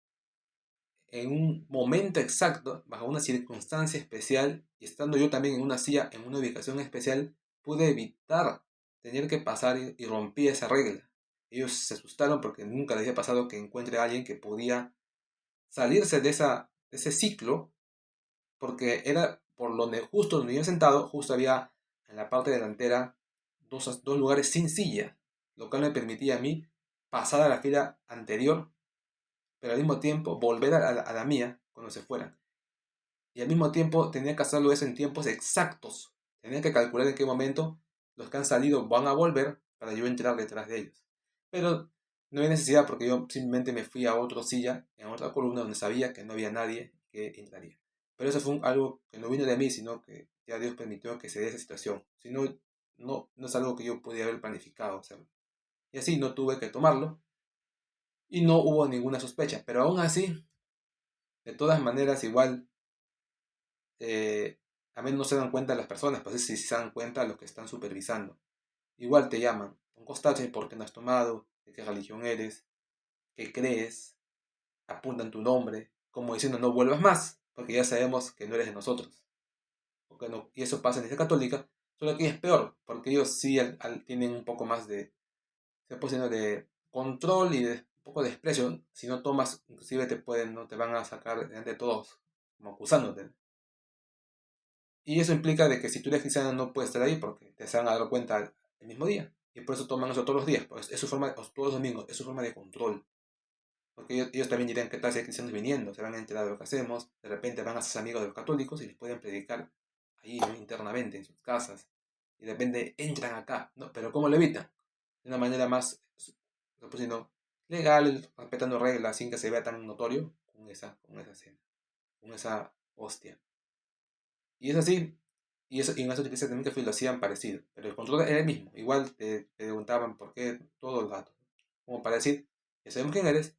en un momento exacto, bajo una circunstancia especial, y estando yo también en una silla, en una ubicación especial, pude evitar tener que pasar y rompí esa regla. Ellos se asustaron porque nunca les había pasado que encuentre a alguien que podía salirse de ese ciclo, porque era por justo donde yo sentado, justo había en la parte delantera dos lugares sin silla, lo cual me permitía a mí pasar a la fila anterior pero al mismo tiempo volver a la mía cuando se fueran. Y al mismo tiempo tenía que hacerlo eso en tiempos exactos. Tenía que calcular en qué momento los que han salido van a volver para yo entrar detrás de ellos. Pero no hay necesidad porque yo simplemente me fui a otra silla, en otra columna donde sabía que no había nadie que entraría. Pero eso fue algo que no vino de mí, sino que ya Dios permitió que se dé esa situación. Si no, no es algo que yo podía haber planificado hacerlo. Y así no tuve que tomarlo y no hubo ninguna sospecha. Pero aún así, De todas maneras, igual, a menos no se dan cuenta las personas, pues si se dan cuenta los que están supervisando. Igual te llaman, un costache por qué no has tomado, de qué religión eres, qué crees, apuntan tu nombre, como diciendo no vuelvas más, porque ya sabemos que no eres de nosotros. Porque no, y eso pasa en la Iglesia Católica, solo que es peor, porque ellos sí tienen un poco más de, se puede decir, de control y de un poco de desprecio. Si no tomas, inclusive te pueden, no te van a sacar delante de todos, como acusándote. Y eso implica de que si tú eres cristiano no puedes estar ahí porque te se van a dar cuenta el mismo día. Y por eso toman eso todos los días, pues es su forma, o todos los domingos, es su forma de control. Porque ellos también dirán qué tal si hay cristianos viniendo, se van a enterar de lo que hacemos, de repente van a ser amigos de los católicos y les pueden predicar ahí, ¿no? Internamente en sus casas. Y de repente entran acá, ¿no? Pero ¿cómo lo evitan? De una manera más, pues, no, legal, respetando reglas, sin que se vea tan notorio, con esa cena, con esa hostia. Y es así, y en las otras iglesias también que lo hacían parecido, pero el control era el mismo. Igual te preguntaban por qué todo el rato, como para decir, ya sabemos quién eres,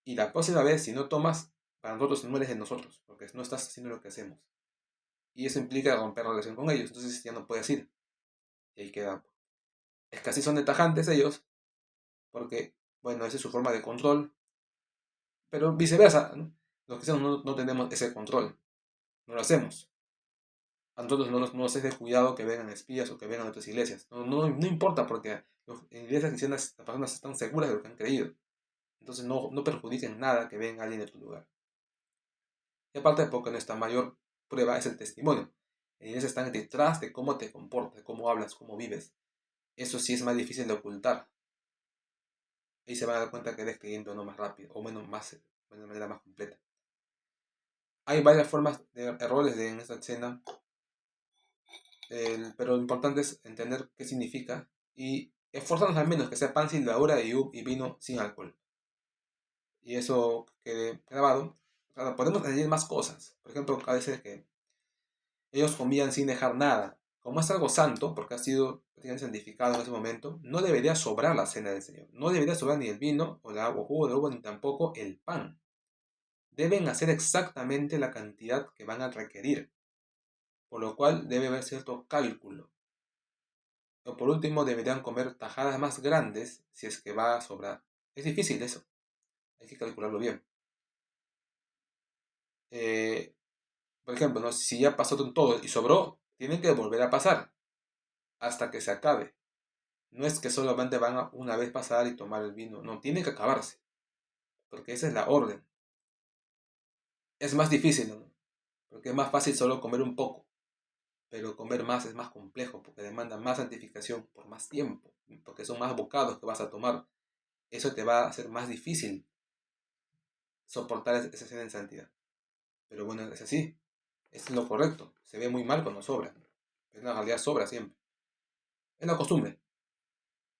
y la próxima vez, si no tomas, para nosotros no eres de nosotros, porque no estás haciendo lo que hacemos. Y eso implica romper relación con ellos, entonces ya no puedes ir. Y ahí queda. Es que así son de tajantes ellos, porque, bueno, esa es su forma de control, pero viceversa, ¿no? Los cristianos no tenemos ese control, no lo hacemos. A nosotros no nos es de cuidado que vengan espías o que vengan a otras iglesias. No importa, porque en iglesias cristianas las personas están seguras de lo que han creído. Entonces no perjudiquen nada que venga alguien de tu lugar. Y aparte, porque nuestra mayor prueba es el testimonio. En iglesias están detrás de cómo te comportas, cómo hablas, cómo vives. Eso sí es más difícil de ocultar. Ahí se van a dar cuenta que eres creyente o no más rápido, o menos más, de una manera más completa. Hay varias formas de errores en esta escena, pero lo importante es entender qué significa y esforzarnos al menos que sea pan sin levadura y vino sin alcohol. Y eso quede grabado. Claro, podemos añadir más cosas. Por ejemplo, a veces que ellos comían sin dejar nada. Como es algo santo, porque ha sido prácticamente santificado en ese momento, no debería sobrar la cena del Señor. No debería sobrar ni el vino o el agua, jugo de uva, ni tampoco el pan. Deben hacer exactamente la cantidad que van a requerir, por lo cual debe haber cierto cálculo. O por último, deberían comer tajadas más grandes si es que va a sobrar. Es difícil eso, hay que calcularlo bien. Eh, por ejemplo, ¿no? Si ya pasó todo y sobró, tienen que volver a pasar hasta que se acabe. No es que solamente van a una vez pasar y tomar el vino, no, tiene que acabarse, porque esa es la orden. Es más difícil, ¿no? Porque es más fácil solo comer un poco, pero comer más es más complejo, porque demanda más santificación por más tiempo, porque son más bocados que vas a tomar. Eso te va a hacer más difícil soportar esa cena en santidad. Pero bueno, es así, es lo correcto, se ve muy mal cuando sobra, en la realidad sobra siempre. Es la costumbre,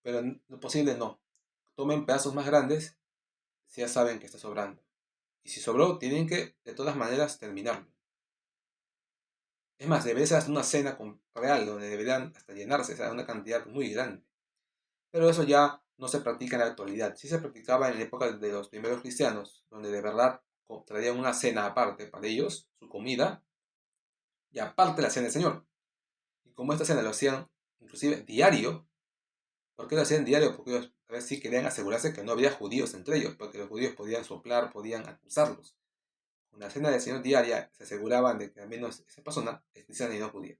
pero lo posible no. Tomen pedazos más grandes si ya saben que está sobrando. Y si sobró, tienen que, de todas maneras, terminarlo. Es más, debería ser hasta una cena real, donde deberían hasta llenarse, o sea, una cantidad muy grande. Pero eso ya no se practica en la actualidad. Sí se practicaba en la época de los primeros cristianos, donde de verdad traían una cena aparte para ellos, su comida, y aparte la cena del Señor. Y como esta cena lo hacían inclusive diario, ¿por qué lo hacían diario? Porque ellos a ver si querían asegurarse que no había judíos entre ellos, porque los judíos podían soplar, podían acusarlos. Con la cena del Señor diaria se aseguraban de que al menos esa persona es cristiana y no judía.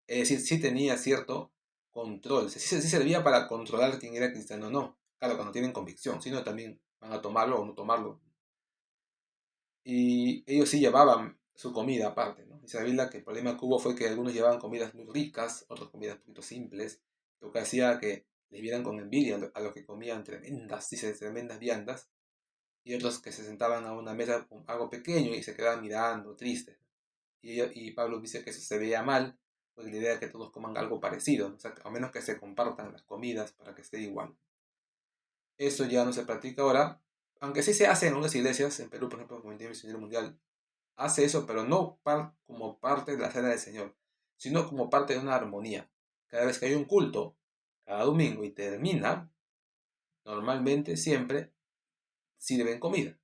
Es decir, sí tenía cierto control, sí servía para controlar quién era cristiano o no. Claro, cuando tienen convicción, sino también van a tomarlo o no tomarlo. Y ellos sí llevaban su comida aparte, ¿no? Dice la Biblia que el problema que hubo fue que algunos llevaban comidas muy ricas, otros comidas un poquito simples, lo que hacía que les vieran con envidia a los que comían tremendas, dice, tremendas viandas, y otros que se sentaban a una mesa con algo pequeño y se quedaban mirando, tristes. Y Pablo dice que eso se veía mal, porque la idea es que todos coman algo parecido, o sea, a menos que se compartan las comidas para que esté igual. Eso ya no se practica ahora, aunque sí se hace en algunas iglesias, en Perú, por ejemplo, como el Misionero Mundial, hace eso, pero no como parte de la cena del Señor, sino como parte de una armonía. Cada vez que hay un culto, cada domingo y termina, normalmente siempre sirven comida.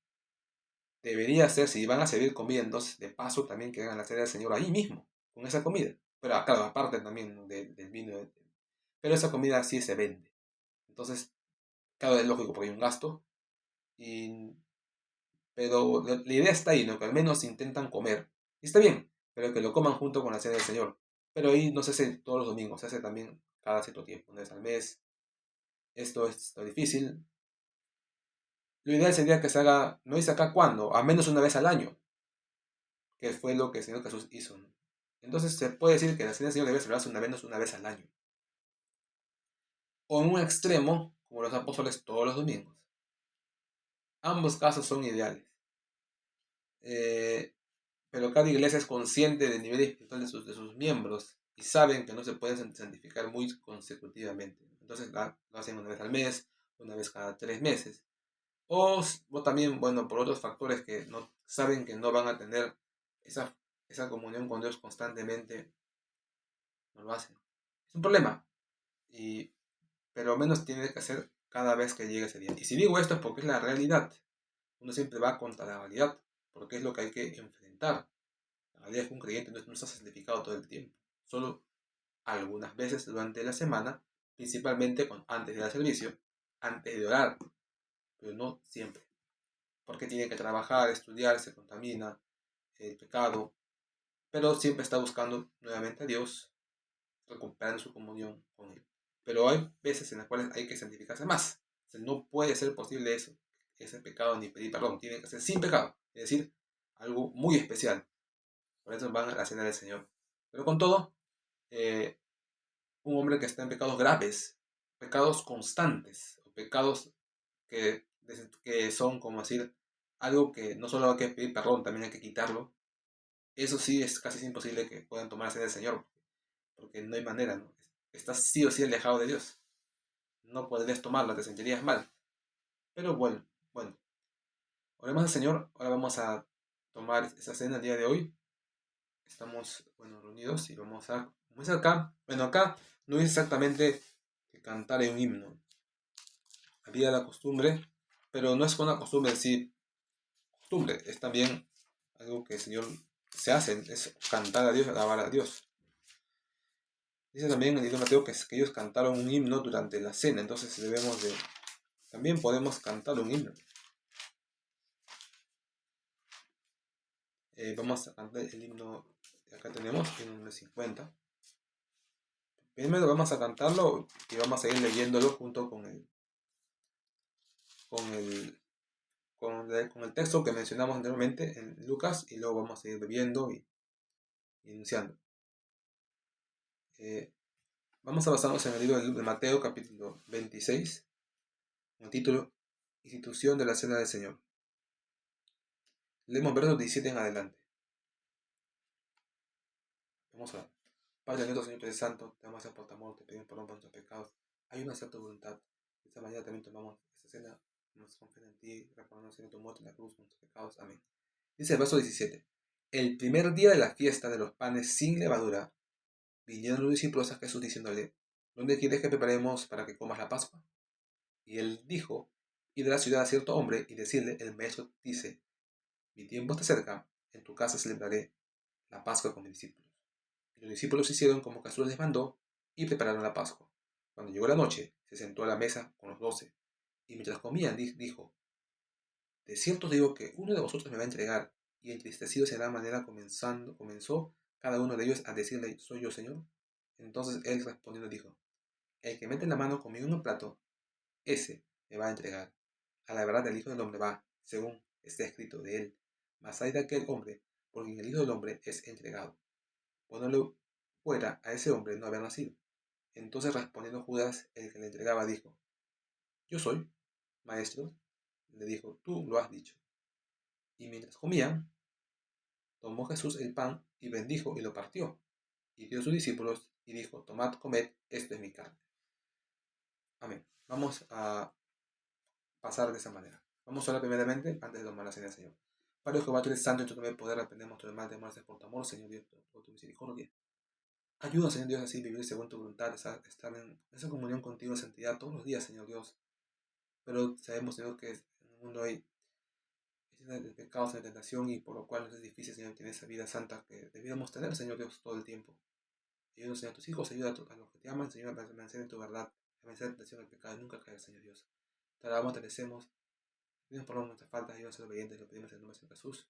debería ser, si van a servir comida, entonces de paso también que hagan la cena del Señor ahí mismo, con esa comida. Pero claro, aparte también, ¿no?, del vino. Pero esa comida sí se vende. Entonces, claro, es lógico porque hay un gasto. Y, pero la idea está ahí, ¿no? Que al menos intentan comer. Y está bien, pero que lo coman junto con la cena del Señor. Pero ahí no se hace todos los domingos, se hace también cada cierto tiempo, una vez al mes. Esto es lo difícil. Lo ideal sería que se haga, no dice acá cuándo, a menos una vez al año, que fue lo que el Señor Jesús hizo, ¿no? Entonces se puede decir que la cena del Señor debe celebrarse una vez al año. O en un extremo, como los apóstoles todos los domingos. Ambos casos son ideales. Eh, pero cada iglesia es consciente del nivel espiritual de sus miembros y saben que no se pueden santificar muy consecutivamente. Entonces lo hacen una vez al mes, una vez cada 3 meses. O también, bueno, por otros factores que no saben que no van a tener esa, esa comunión con Dios constantemente, no lo hacen. Es un problema, y, pero al menos tiene que hacer cada vez que llegue ese día. Y si digo esto es porque es la realidad. Uno siempre va contra la realidad, porque es lo que hay que enfrentar. La realidad es que un creyente no está santificado todo el tiempo, solo algunas veces durante la semana, principalmente antes de ir al servicio, antes de orar, pero no siempre. Porque tiene que trabajar, estudiar, se contamina el pecado, pero siempre está buscando nuevamente a Dios, recuperando su comunión con Él. Pero hay veces en las cuales hay que santificarse más. O sea, no puede ser posible eso, ese pecado ni pedir perdón, tiene que ser sin pecado, es decir, algo muy especial. Por eso van a la cena del Señor. Pero con todo, eh, un hombre que está en pecados graves, pecados constantes, o pecados que son como decir algo que no solo hay que pedir perdón, también hay que quitarlo. Eso sí es casi imposible que puedan tomarse del Señor, porque no hay manera, ¿no? Estás sí o sí alejado de Dios. No podrías tomarlo, te sentirías mal. Pero bueno, oremos al Señor. Ahora vamos a tomar esa cena el día de hoy. Estamos, bueno, reunidos y vamos a, como es acá, bueno, acá no es exactamente que cantar en un himno. Había la costumbre, pero no es una costumbre en sí, costumbre, es también algo que el Señor se hace, es cantar a Dios, alabar a Dios. Dice también en el libro de Mateo que ellos cantaron un himno durante la cena, entonces también podemos cantar un himno. Vamos a cantar el himno que acá tenemos, el número 50. Primero vamos a cantarlo y vamos a ir leyéndolo junto con el, con el texto que mencionamos anteriormente en Lucas, y luego vamos a ir bebiendo y iniciando. Vamos a basarnos en el libro de Mateo, capítulo 26, con el título Institución de la Cena del Señor. Leemos versos 17 en adelante. Vamos a ver. Padre nuestro, Señor Padre Santo, te damos gracias por tu amor, te pedimos perdón por nuestros pecados. Hay una cierta voluntad. De esta manera también tomamos esta cena, nos confiamos en ti, recordamos en tu muerte en la cruz, nuestros pecados. Amén. Dice el verso 17. El primer día de la fiesta de los panes sin levadura, vinieron los discípulos a Jesús diciéndole, ¿dónde quieres que preparemos para que comas la Pascua? Y él dijo, id a la ciudad a cierto hombre y decirle, el maestro dice, mi tiempo está cerca, en tu casa celebraré la Pascua con mis discípulos. Y los discípulos hicieron como Jesús les mandó y prepararon la Pascua. Cuando llegó la noche, se sentó a la mesa con los 12, y mientras comían dijo, de cierto digo que uno de vosotros me va a entregar. Y entristecidos de la manera comenzó cada uno de ellos a decirle, ¿soy yo, Señor? Entonces él respondiendo dijo, el que mete la mano conmigo en un plato, ese me va a entregar. A la verdad el Hijo del Hombre va, según está escrito de él. Mas hay de aquel hombre, por quien el Hijo del Hombre es entregado. Ponedlo fuera a ese hombre no haber nacido. Entonces respondiendo Judas, el que le entregaba, dijo, yo soy, maestro. Le dijo, tú lo has dicho. Y mientras comían, tomó Jesús el pan y bendijo y lo partió, y dio a sus discípulos y dijo, tomad, comed, esto es mi carne. Amén. Vamos a pasar de esa manera. Vamos a orar primeramente antes de tomar la cena del Señor. Padre Jehová, tú eres santo y tú también poder, aprendemos tu mal de gracias por tu amor, Señor Dios, por tu misericordia. Ayuda, Señor Dios, así vivir según tu voluntad, estar en esa comunión contigo en santidad todos los días, Señor Dios. Pero sabemos, Señor, que en el mundo hay llena de pecados, de tentación, y por lo cual nos es difícil, Señor, tener esa vida santa que debíamos tener, Señor Dios, todo el tiempo. Ayúdanos, Señor, a tus hijos, ayuda a los que te aman, Señor, a permanecer en tu verdad, a vencer la tentación del pecado y nunca caer, Señor Dios. Te alabamos, te agradecemos, pedimos por nuestras faltas, ayúdanos a ser obedientes, lo pedimos en el nombre de Señor Jesús.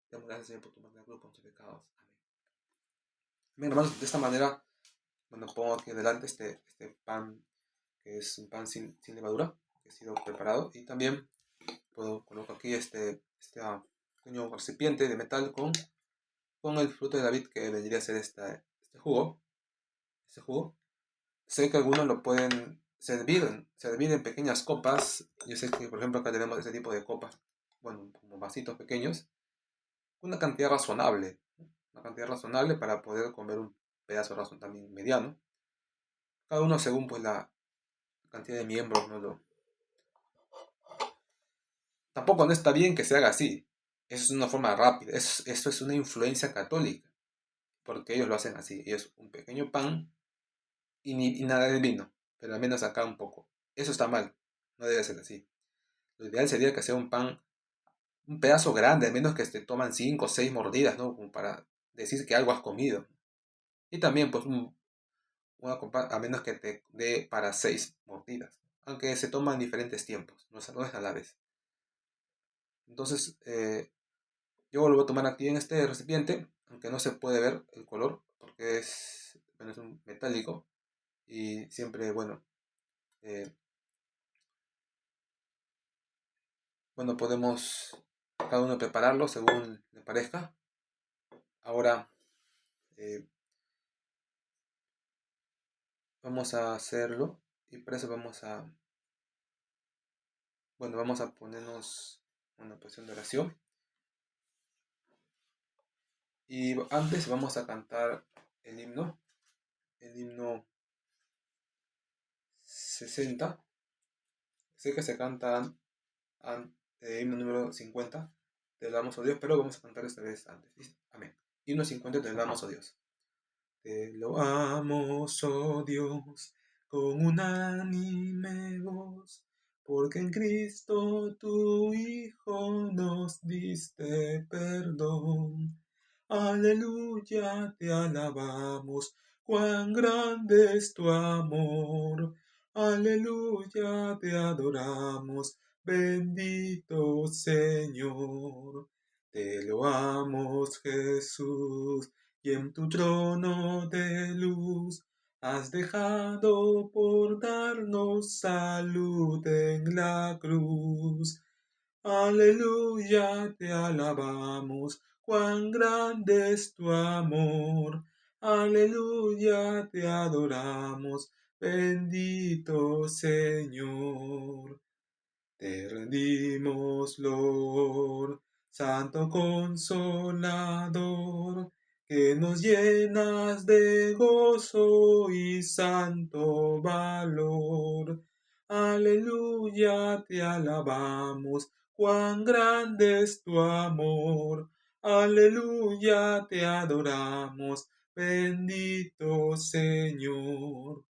Te damos gracias, Señor, por tu magna cruz, por nuestros pecados. Amén. Bien, hermanos, de esta manera, bueno, pongo aquí adelante este pan, que es un pan sin levadura, que ha sido preparado, y también coloco aquí este pequeño recipiente de metal con el fruto de la vid, que vendría a ser este jugo. Este jugo. Sé que algunos lo pueden servir en pequeñas copas. Yo sé que, por ejemplo, acá tenemos este tipo de copas, bueno, como vasitos pequeños, una cantidad razonable, ¿no? Una cantidad razonable para poder comer un pedazo también mediano. Cada uno según pues la cantidad de miembros, ¿no? Tampoco no está bien que se haga así. Eso es una forma rápida. Esto es una influencia católica, porque ellos lo hacen así. Ellos un pequeño pan y nada de vino, pero al menos acá un poco. Eso está mal, no debe ser así. Lo ideal sería que sea un pan, un pedazo grande, al menos que te toman 5 o 6 mordidas, ¿no? Como para decir que algo has comido. Y también, pues, una copa, a menos que te dé para 6 mordidas. Aunque se toman en diferentes tiempos, no es a la vez. Entonces, yo lo voy a tomar aquí en este recipiente, aunque no se puede ver el color, porque bueno, es un metálico. Y siempre, eh, bueno, podemos cada uno prepararlo según le parezca. Ahora eh, vamos a hacerlo y para eso vamos a ponernos una posición de oración. Y antes vamos a cantar el himno 60. Sé que se canta himno número 50. Te damos a Dios, pero vamos a cantar esta vez antes. ¿Listo? Amén. Himno 50, te damos a Dios. Te lo amos, oh Dios, con unánime voz, porque en Cristo tu Hijo nos diste perdón. Aleluya, te alabamos, cuán grande es tu amor. Aleluya, te adoramos, bendito Señor. Te lo amos, Jesús, y en tu trono de luz has dejado por darnos salud en la cruz. Aleluya, te alabamos, cuán grande es tu amor. Aleluya, te adoramos, bendito Señor. Te rendimos, Lord, Santo Consolador, que nos llenas de gozo y santo valor. Aleluya, te alabamos, cuán grande es tu amor. Aleluya, te adoramos, bendito Señor.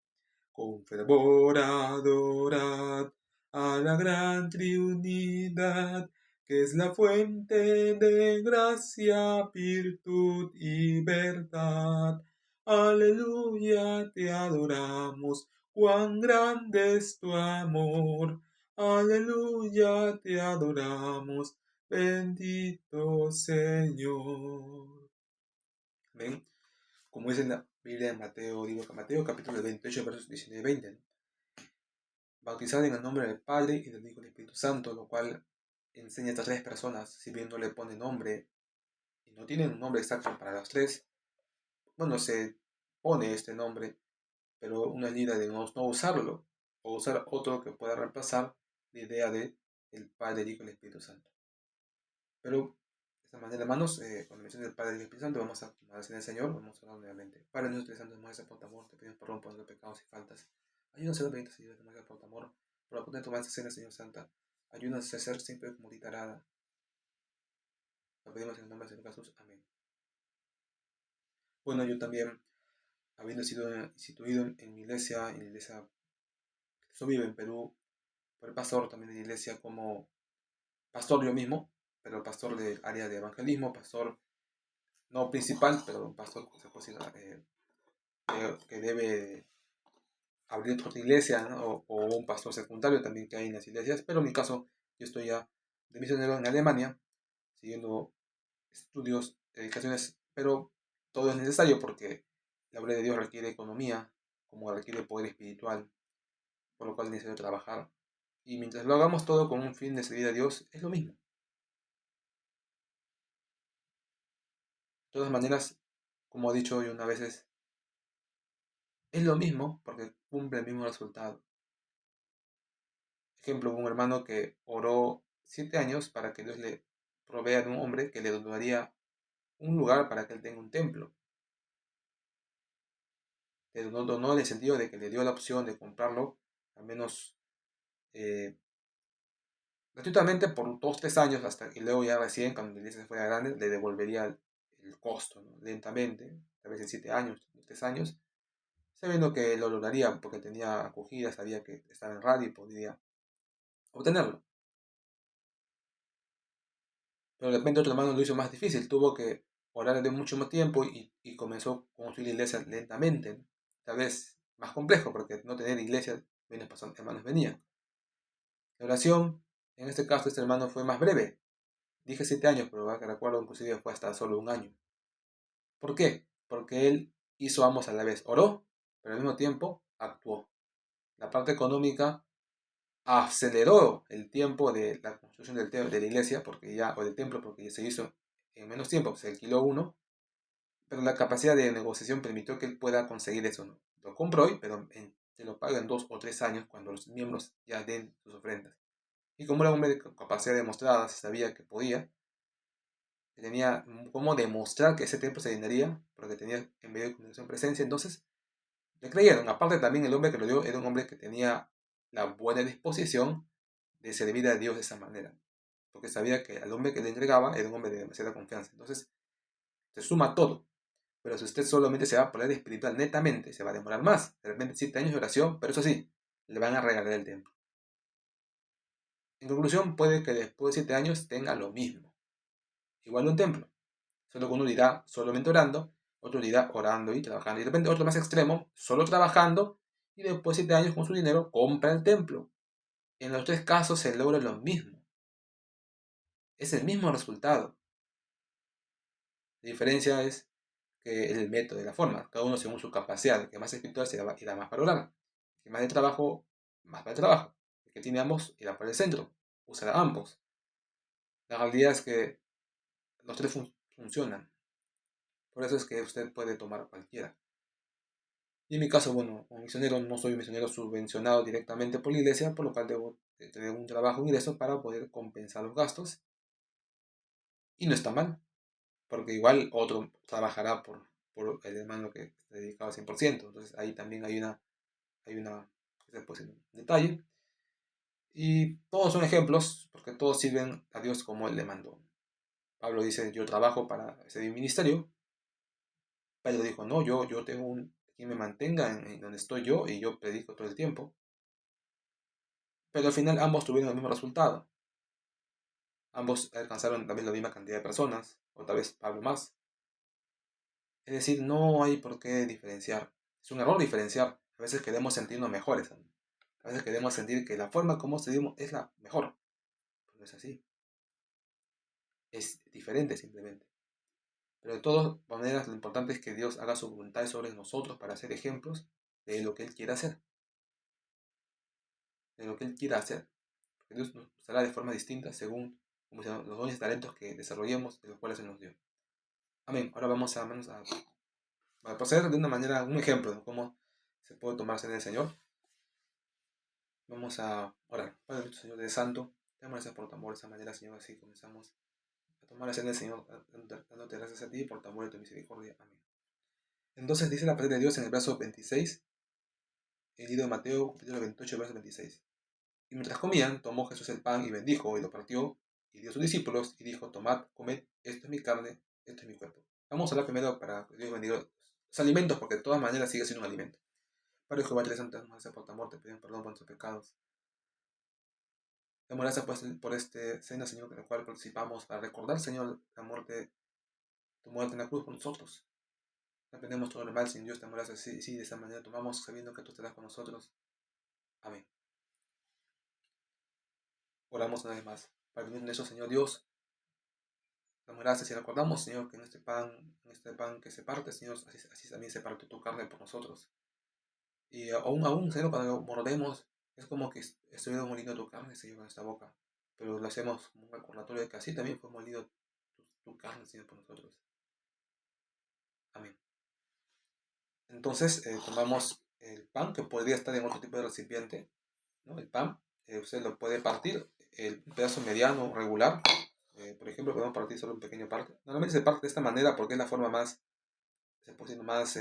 Con fervor adorad a la gran Trinidad, que es la fuente de gracia, virtud y verdad. Aleluya, te adoramos, cuán grande es tu amor. Aleluya, te adoramos, bendito Señor. Amén. Como dice en la Biblia de Mateo capítulo 28, versos 19 y 20. ¿No? Bautizado en el nombre del Padre y del Hijo y del Espíritu Santo, lo cual enseña a estas 3 personas, si bien no le pone nombre y no tienen un nombre exacto para las 3, bueno, se pone este nombre, pero una idea de no usarlo, o usar otro que pueda reemplazar la idea de el Padre, el Hijo y el Espíritu Santo. Pero de esta manera, hermanos, con la mención del Padre y del Espíritu Santo, vamos a agradecer al Señor, vamos a orar nuevamente. Padre nuestro, Santo, más por tu amor, te pedimos perdón por nuestros pecados y faltas. Ayúdanos a ser obedientes, Señor, más por tu amor, por la poder tomar esta cena, Señor Santa. Ayúdanos a ser siempre como ditarada. Lo pedimos en el nombre del Señor Jesús. Amén. Bueno, yo también, habiendo sido instituido en mi iglesia, yo vivo en Perú, por el pastor también de la iglesia como pastor yo mismo, pero pastor del área de evangelismo, pastor no principal, pero un pastor se puede decir, que debe abrir otra iglesia, ¿no? O un pastor secundario también que hay en las iglesias, pero en mi caso yo estoy ya de misionero en Alemania, siguiendo estudios, dedicaciones, pero todo es necesario porque la obra de Dios requiere economía, como requiere poder espiritual, por lo cual es necesario trabajar. Y mientras lo hagamos todo con un fin de servir a Dios, es lo mismo. De todas maneras, como he dicho yo una vez, es lo mismo porque cumple el mismo resultado. Ejemplo, un hermano que oró 7 años para que Dios le provea de un hombre que le donaría un lugar para que él tenga un templo. Le donó en el sentido de que le dio la opción de comprarlo, al menos eh, gratuitamente por 2 o 3 años, hasta y luego ya recién, cuando la iglesia fuera grande, le devolvería el costo, ¿no? Lentamente, tal vez en 7 años, 3 años, sabiendo que lo lograría porque tenía acogida, sabía que estaba en radio y podía obtenerlo. Pero de repente otro hermano lo hizo más difícil, tuvo que orar de mucho más tiempo y comenzó a construir la iglesia lentamente, ¿no? Tal vez más complejo, porque no tener iglesia, menos hermanos venían. La oración, en este caso, este hermano fue más breve. Dije 7 años, pero que recuerdo inclusive fue hasta solo un año. ¿Por qué? Porque él hizo ambos a la vez. Oró, pero al mismo tiempo actuó. La parte económica aceleró el tiempo de la construcción de la iglesia, o del templo, porque ya se hizo en menos tiempo, se alquiló uno, pero la capacidad de negociación permitió que él pueda conseguir eso, ¿no? Lo compró hoy, pero se lo paga en 2 o 3 años cuando los miembros ya den sus ofrendas. Y como era un hombre de capacidad demostrada, se sabía que podía, que tenía cómo demostrar que ese templo se llenaría, porque tenía en medio de comunicación presencia, entonces le creyeron. Aparte también el hombre que lo dio era un hombre que tenía la buena disposición de servir a Dios de esa manera, porque sabía que al hombre que le entregaba era un hombre de demasiada confianza. Entonces se suma todo. Pero si usted solamente se va a poner espiritual netamente, se va a demorar más. De repente 7 años de oración, pero eso sí, le van a regalar el templo. En conclusión, puede que después de 7 años tenga lo mismo. Igual un templo. Solo que uno dirá solamente orando, otro dirá orando y trabajando. Y de repente otro más extremo, solo trabajando y después de 7 años con su dinero compra el templo. En los tres casos se logra lo mismo. Es el mismo resultado. La diferencia es que el método y la forma. Cada uno según su capacidad. El que más espiritual irá más para orar. El que más de trabajo, más para el trabajo. El que tiene ambos irá para el centro. Usará ambos. La realidad es que los tres funcionan. Por eso es que usted puede tomar cualquiera. Y en mi caso, bueno, como misionero no soy un misionero subvencionado directamente por la iglesia, por lo cual debo tener un trabajo, un ingreso para poder compensar los gastos. Y no está mal, porque igual otro trabajará por el hermano que está dedicado al 100%. Entonces ahí también hay una, ese puede ser un detalle. Y todos son ejemplos, porque todos sirven a Dios como Él le mandó. Pablo dice, yo trabajo para ese ministerio. Pedro dijo, no, yo tengo quien me mantenga en donde estoy yo y yo predico todo el tiempo. Pero al final ambos tuvieron el mismo resultado. Ambos alcanzaron también la misma cantidad de personas, o tal vez Pablo más. Es decir, no hay por qué diferenciar. Es un error diferenciar. A veces queremos sentirnos mejores. A veces queremos sentir que la forma como seguimos es la mejor. Pero no es así. Es diferente simplemente. Pero de todas maneras, lo importante es que Dios haga su voluntad sobre nosotros para ser ejemplos de lo que Él quiera hacer. De lo que Él quiera hacer. Porque Dios nos usará de forma distinta según los dones y talentos que desarrollemos, de los cuales Él nos dio. Amén. Ahora vamos a proceder de una manera, un ejemplo de cómo se puede tomarse en el Señor. Vamos a orar. Padre nuestro Señor de Santo, te damos gracias por tu amor de esa manera, Señor. Así comenzamos a tomar la cena del Señor, dándote gracias a ti por tu amor y tu misericordia. Amén. Entonces dice la palabra de Dios en el verso 26, el libro de Mateo, capítulo 28, verso 26. Y mientras comían, tomó Jesús el pan y bendijo y lo partió y dio a sus discípulos y dijo, tomad, comed, esto es mi carne, esto es mi cuerpo. Vamos a hablar primero para que Dios bendiga los alimentos, porque de todas maneras sigue siendo un alimento. Padre Jehová, Tres Santas, gracias por tu amor, te pedimos perdón por nuestros pecados. Damos gracias por este cena, Señor, en el cual participamos para recordar, Señor, la muerte, tu muerte en la cruz por nosotros. Aprendemos todo lo mal, Señor Dios, te damos gracias. Sí, sí, de esa manera tomamos sabiendo que tú estarás con nosotros. Amén. Oramos una vez más. Para venir en eso, Señor Dios, damos gracias y recordamos, Señor, que en este pan que se parte, Señor, así también se parte tu carne por nosotros. Y aún, Señor, cuando lo mordemos, es como que estuviera moliendo tu carne, Señor, en esta boca. Pero lo hacemos como un recordatorio de que así también fue molido tu carne, Señor, por nosotros. Amén. Entonces, tomamos el pan, que podría estar en otro tipo de recipiente, ¿no? El pan, usted lo puede partir, el pedazo mediano, regular. Por ejemplo, podemos partir solo un pequeño parte. Normalmente se parte de esta manera porque es la forma más, se puede decir, más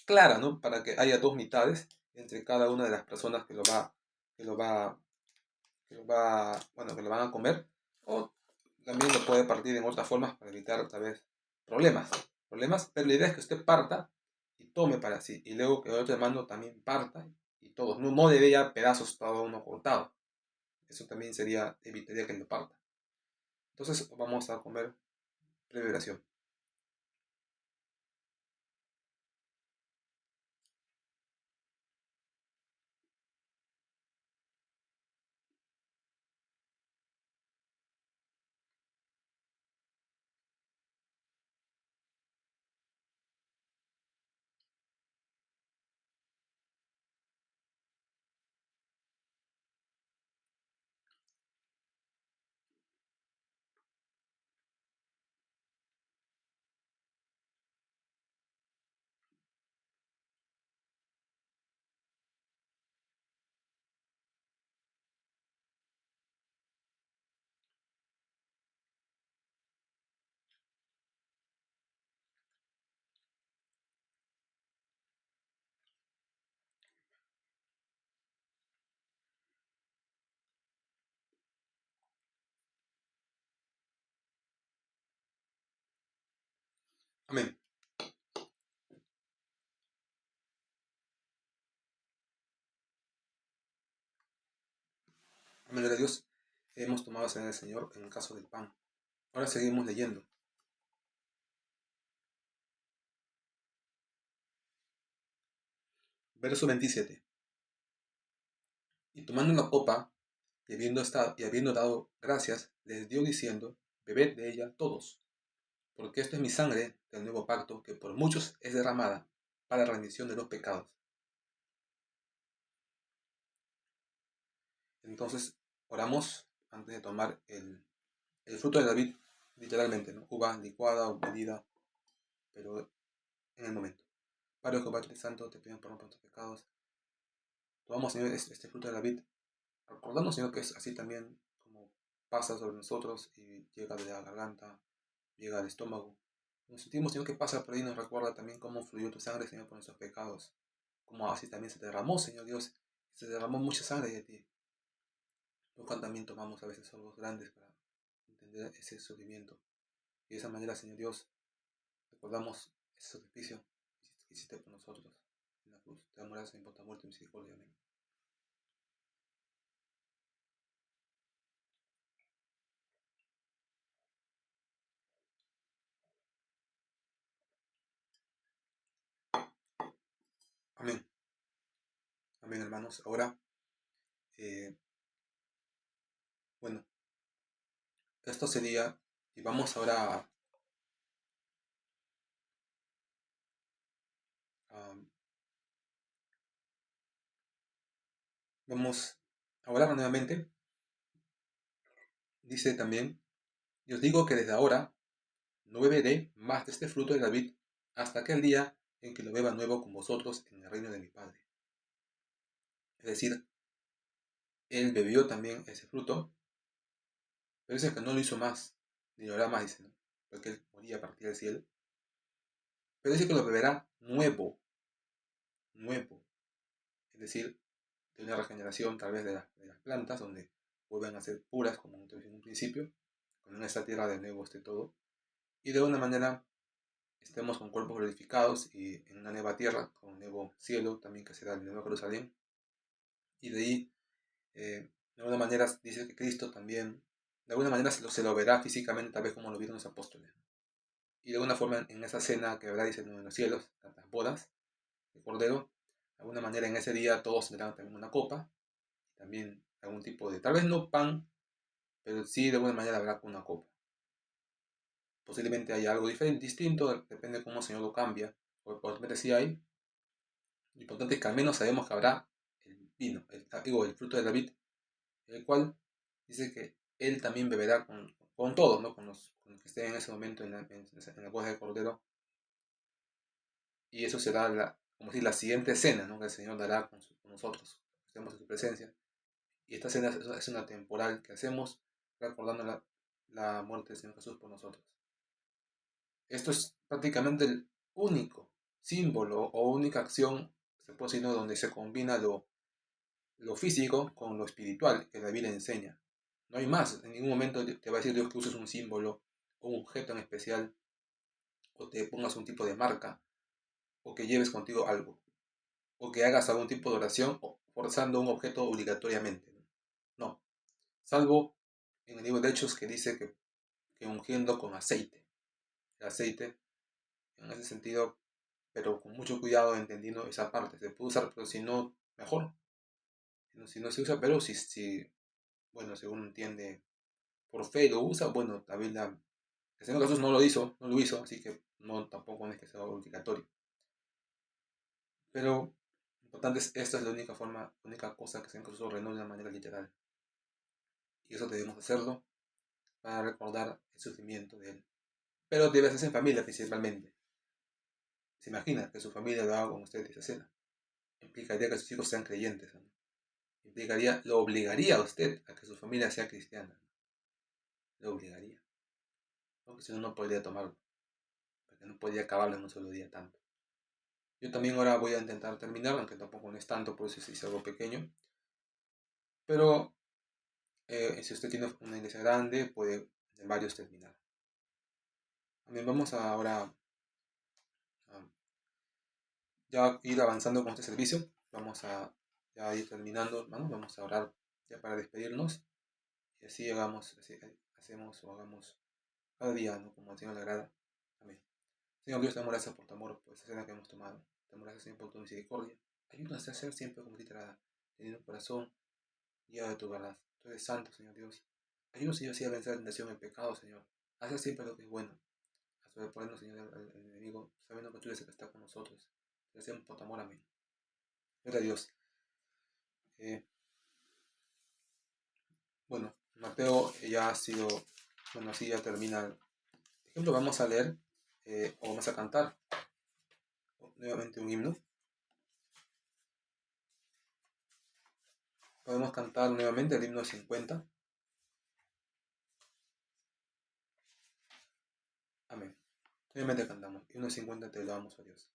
clara, ¿no? Para que haya dos mitades entre cada una de las personas que lo va, bueno, que lo van a comer. O también lo puede partir en otras formas para evitar tal vez problemas. Pero la idea es que usted parta y tome para sí. Y luego que el otro hermano también parta y todos. No, no debería pedazos todo uno cortado. Eso también evitaría que lo parta. Entonces vamos a comer breve oración. Amén. Amén, gloria a Dios. Hemos tomado la cena del Señor en el caso del pan. Ahora seguimos leyendo. Verso 27. Y tomando la copa, y habiendo dado gracias, les dio diciendo, bebed de ella todos, porque esto es mi sangre del nuevo pacto, que por muchos es derramada para la remisión de los pecados. Entonces, oramos antes de tomar el fruto de la vid, literalmente, ¿no? Uva licuada o medida, pero en el momento. Padre Jehová, Padre Santo, te pido perdón por nuestros pecados. Tomamos, Señor, este fruto de la vid. Recordamos, Señor, que es así también como pasa sobre nosotros y llega de la garganta, llega al estómago. Nos sentimos, Señor, que pasa por ahí, nos recuerda también cómo fluyó tu sangre, Señor, por nuestros pecados. Como así también se derramó, Señor Dios. Se derramó mucha sangre de ti. Lo cual también tomamos a veces sorbos grandes para entender ese sufrimiento. Y de esa manera, Señor Dios, recordamos ese sacrificio que hiciste por nosotros en la cruz. Te damos gracias por tu muerte y misericordia. Amén. Amén. Amén, hermanos. Ahora, eh, bueno, esto sería, y vamos ahora vamos a orar nuevamente. Dice también, y os digo que desde ahora no beberé más de este fruto de la vid hasta aquel día en que lo beba nuevo con vosotros en el reino de mi Padre. Es decir, él bebió también ese fruto, pero dice que no lo hizo más, ni lo hará más, dice, ¿no? Porque él moría a partir del cielo. Pero dice que lo beberá nuevo, es decir, de una regeneración tal vez de las plantas, donde vuelven a ser puras, como te dije en un principio, cuando en esta tierra de nuevo esté todo, y de una manera estemos con cuerpos glorificados y en una nueva tierra, con un nuevo cielo también que será el nuevo Jerusalén, y de ahí De alguna manera dice que Cristo también, de alguna manera se lo verá físicamente, tal vez como lo vieron los apóstoles. Y de alguna forma en esa cena que habrá, dice, en los cielos, las bodas de Cordero, de alguna manera en ese día todos tendrán también una copa, también algún tipo de, tal vez no pan, pero sí de alguna manera habrá una copa. Posiblemente haya algo diferente, distinto, depende de cómo el Señor lo cambia, o posiblemente sí hay. Lo importante es que al menos sabemos que habrá el vino, el fruto de David, el cual dice que él también beberá con todos, ¿no? Con los que estén en ese momento en la boda de Cordero. Y eso será como decir, la siguiente cena, ¿no? Que el Señor dará con nosotros, estemos en su presencia. Y esta cena es una temporal que hacemos recordando la muerte del Señor Jesús por nosotros. Esto es prácticamente el único símbolo o única acción, se puede decir, ¿no? Donde se combina lo físico con lo espiritual que la Biblia enseña. No hay más. En ningún momento te va a decir Dios que uses un símbolo o un objeto en especial, o te pongas un tipo de marca, o que lleves contigo algo, o que hagas algún tipo de oración o forzando un objeto obligatoriamente. No. Salvo en el libro de Hechos que dice que ungiendo con aceite. El aceite, en ese sentido, pero con mucho cuidado entendiendo esa parte. Se puede usar, pero si no, mejor. Si no se usa, pero bueno, si uno entiende por fe lo usa, bueno, también el Señor Jesús no lo hizo, así que no, tampoco es que sea obligatorio. Pero lo importante es, esta es la única cosa que el Señor Jesús ordenó de una manera literal. Y eso debemos hacerlo para recordar el sufrimiento de Él. Pero debe hacerse en familia principalmente. Se imagina que su familia lo haga con usted esa cena. Implicaría que sus hijos sean creyentes, ¿no? Lo obligaría a usted a que su familia sea cristiana. Lo obligaría. Porque si no, no podría tomarlo. Porque no podría acabarlo en un solo día tanto. Yo también ahora voy a intentar terminar, aunque tampoco no es tanto, por eso hice algo pequeño. Pero si usted tiene una iglesia grande, puede en varios terminar. También vamos ahora a ya ir avanzando con este servicio. Vamos a ya ir terminando, hermano. Vamos a orar ya para despedirnos. Y así hacemos o hagamos cada día, ¿no? Como al Señor le agrada. Amén. Señor Dios, te damos gracias por tu amor, por esta cena que hemos tomado. Te damos gracias, Señor, por tu misericordia. Ayúdanos a hacer siempre como a ti te agrada, teniendo un corazón guiado de tu verdad. Tú eres santo, Señor Dios. Ayúdanos, Señor, así a vencer la tentación, el pecado, Señor. A hacer siempre lo que es bueno. A sobreponernos, Señor, al enemigo, sabiendo que tú eres el que está con nosotros. Te hacemos por tu amor, amén. Gloria a Dios. Eh, bueno, Mateo ya ha sido, bueno, así ya termina. Por ejemplo, vamos a leer o vamos a cantar nuevamente un himno. Podemos cantar nuevamente el himno 50. Amén. Nuevamente cantamos. Himno 50, te lo damos a Dios.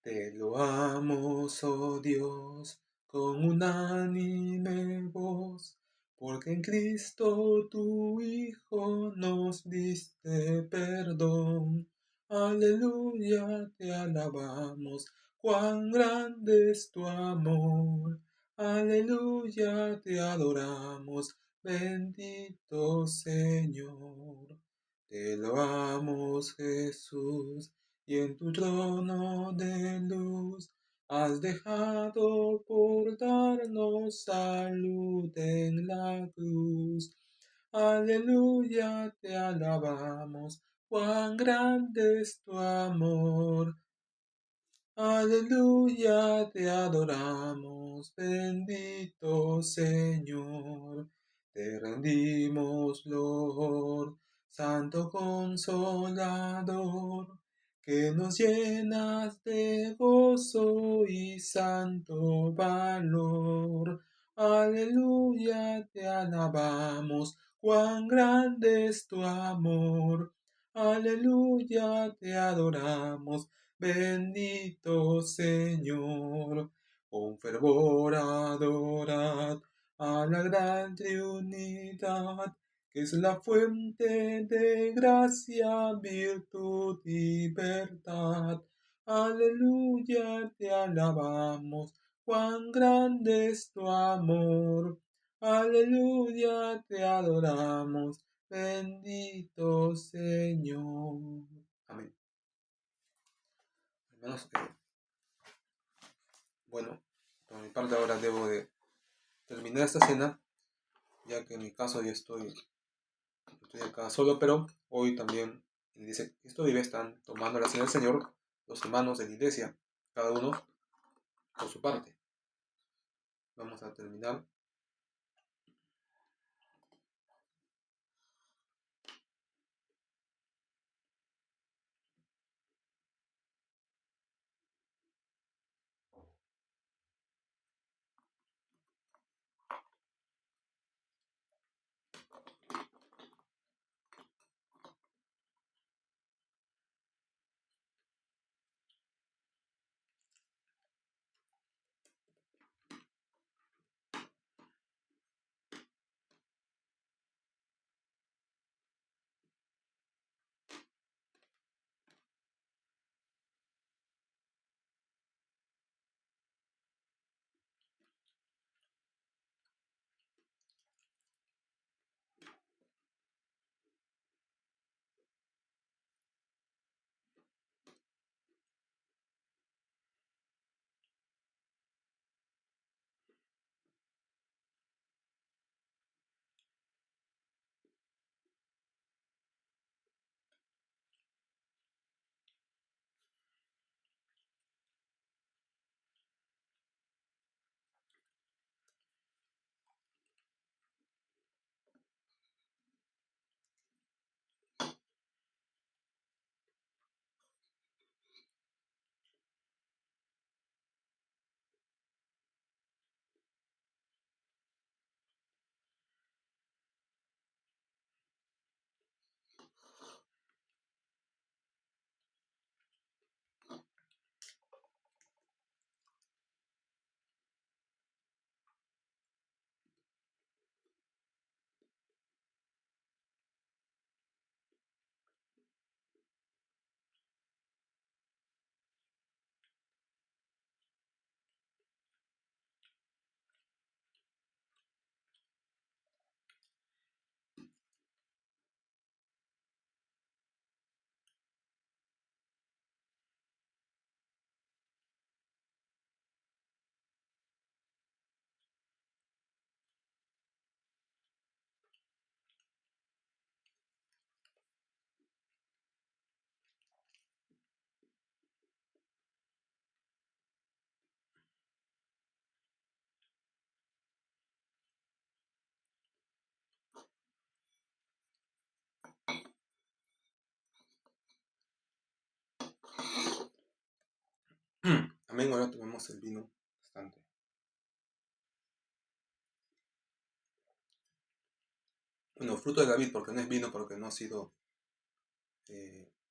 Te loamos, oh Dios, con unánime voz, porque en Cristo tu Hijo nos diste perdón. Aleluya, te alabamos, cuán grande es tu amor. Aleluya, te adoramos, bendito Señor. Te loamos, Jesús, y en tu trono de luz has dejado por darnos salud en la cruz. Aleluya, te alabamos, cuán grande es tu amor. Aleluya, te adoramos, bendito Señor. Te rendimos, Lord, Santo Consolador, que nos llenas de gozo y santo valor. Aleluya, te alabamos, cuán grande es tu amor. Aleluya, te adoramos, bendito Señor. Con fervor adorad a la gran Trinidad, que es la fuente de gracia, virtud y verdad. Aleluya, te alabamos, cuán grande es tu amor. Aleluya, te adoramos, bendito Señor. Amén. Hermanos, bueno, por mi parte ahora debo de terminar esta cena, ya que en mi caso ya estoy acá solo, pero hoy también en dice Cristo vive están tomando la cena del Señor los hermanos de la iglesia, cada uno por su parte. Vamos a terminar. Amén, ahora tomemos el vino bastante. Bueno, fruto de la vid, porque no es vino, porque no ha sido,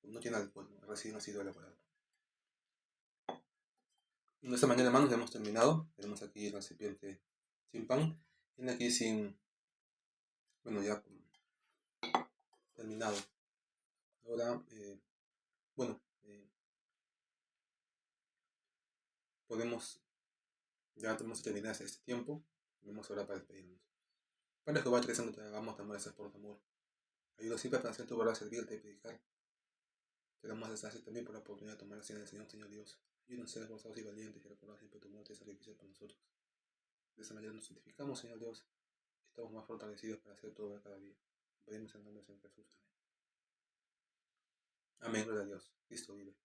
no tiene alcohol, recién ha sido elaborado. De esta manera, hermanos, ya hemos terminado. Tenemos aquí el recipiente sin pan. Tiene aquí sin, bueno, ya terminado. Ahora, bueno, podemos, ya tenemos terminado este tiempo. Vamos ahora para despedirnos. Padre Jehová, te santo, te hagamos de amor, gracias por tu amor. Ayuda siempre para hacer tu verdad, servirte y predicar. Te damos las gracias también por la oportunidad de tomar la cena del Señor, Señor Dios. Ayúdanos a ser esforzados y valientes y recordar siempre tu muerte y sacrificio para nosotros. De esa manera nos santificamos, Señor Dios, y estamos más fortalecidos para hacer todo cada día. Pedimos en nombre de Señor Jesús. Amén. Amén, gloria a Dios. Cristo vive.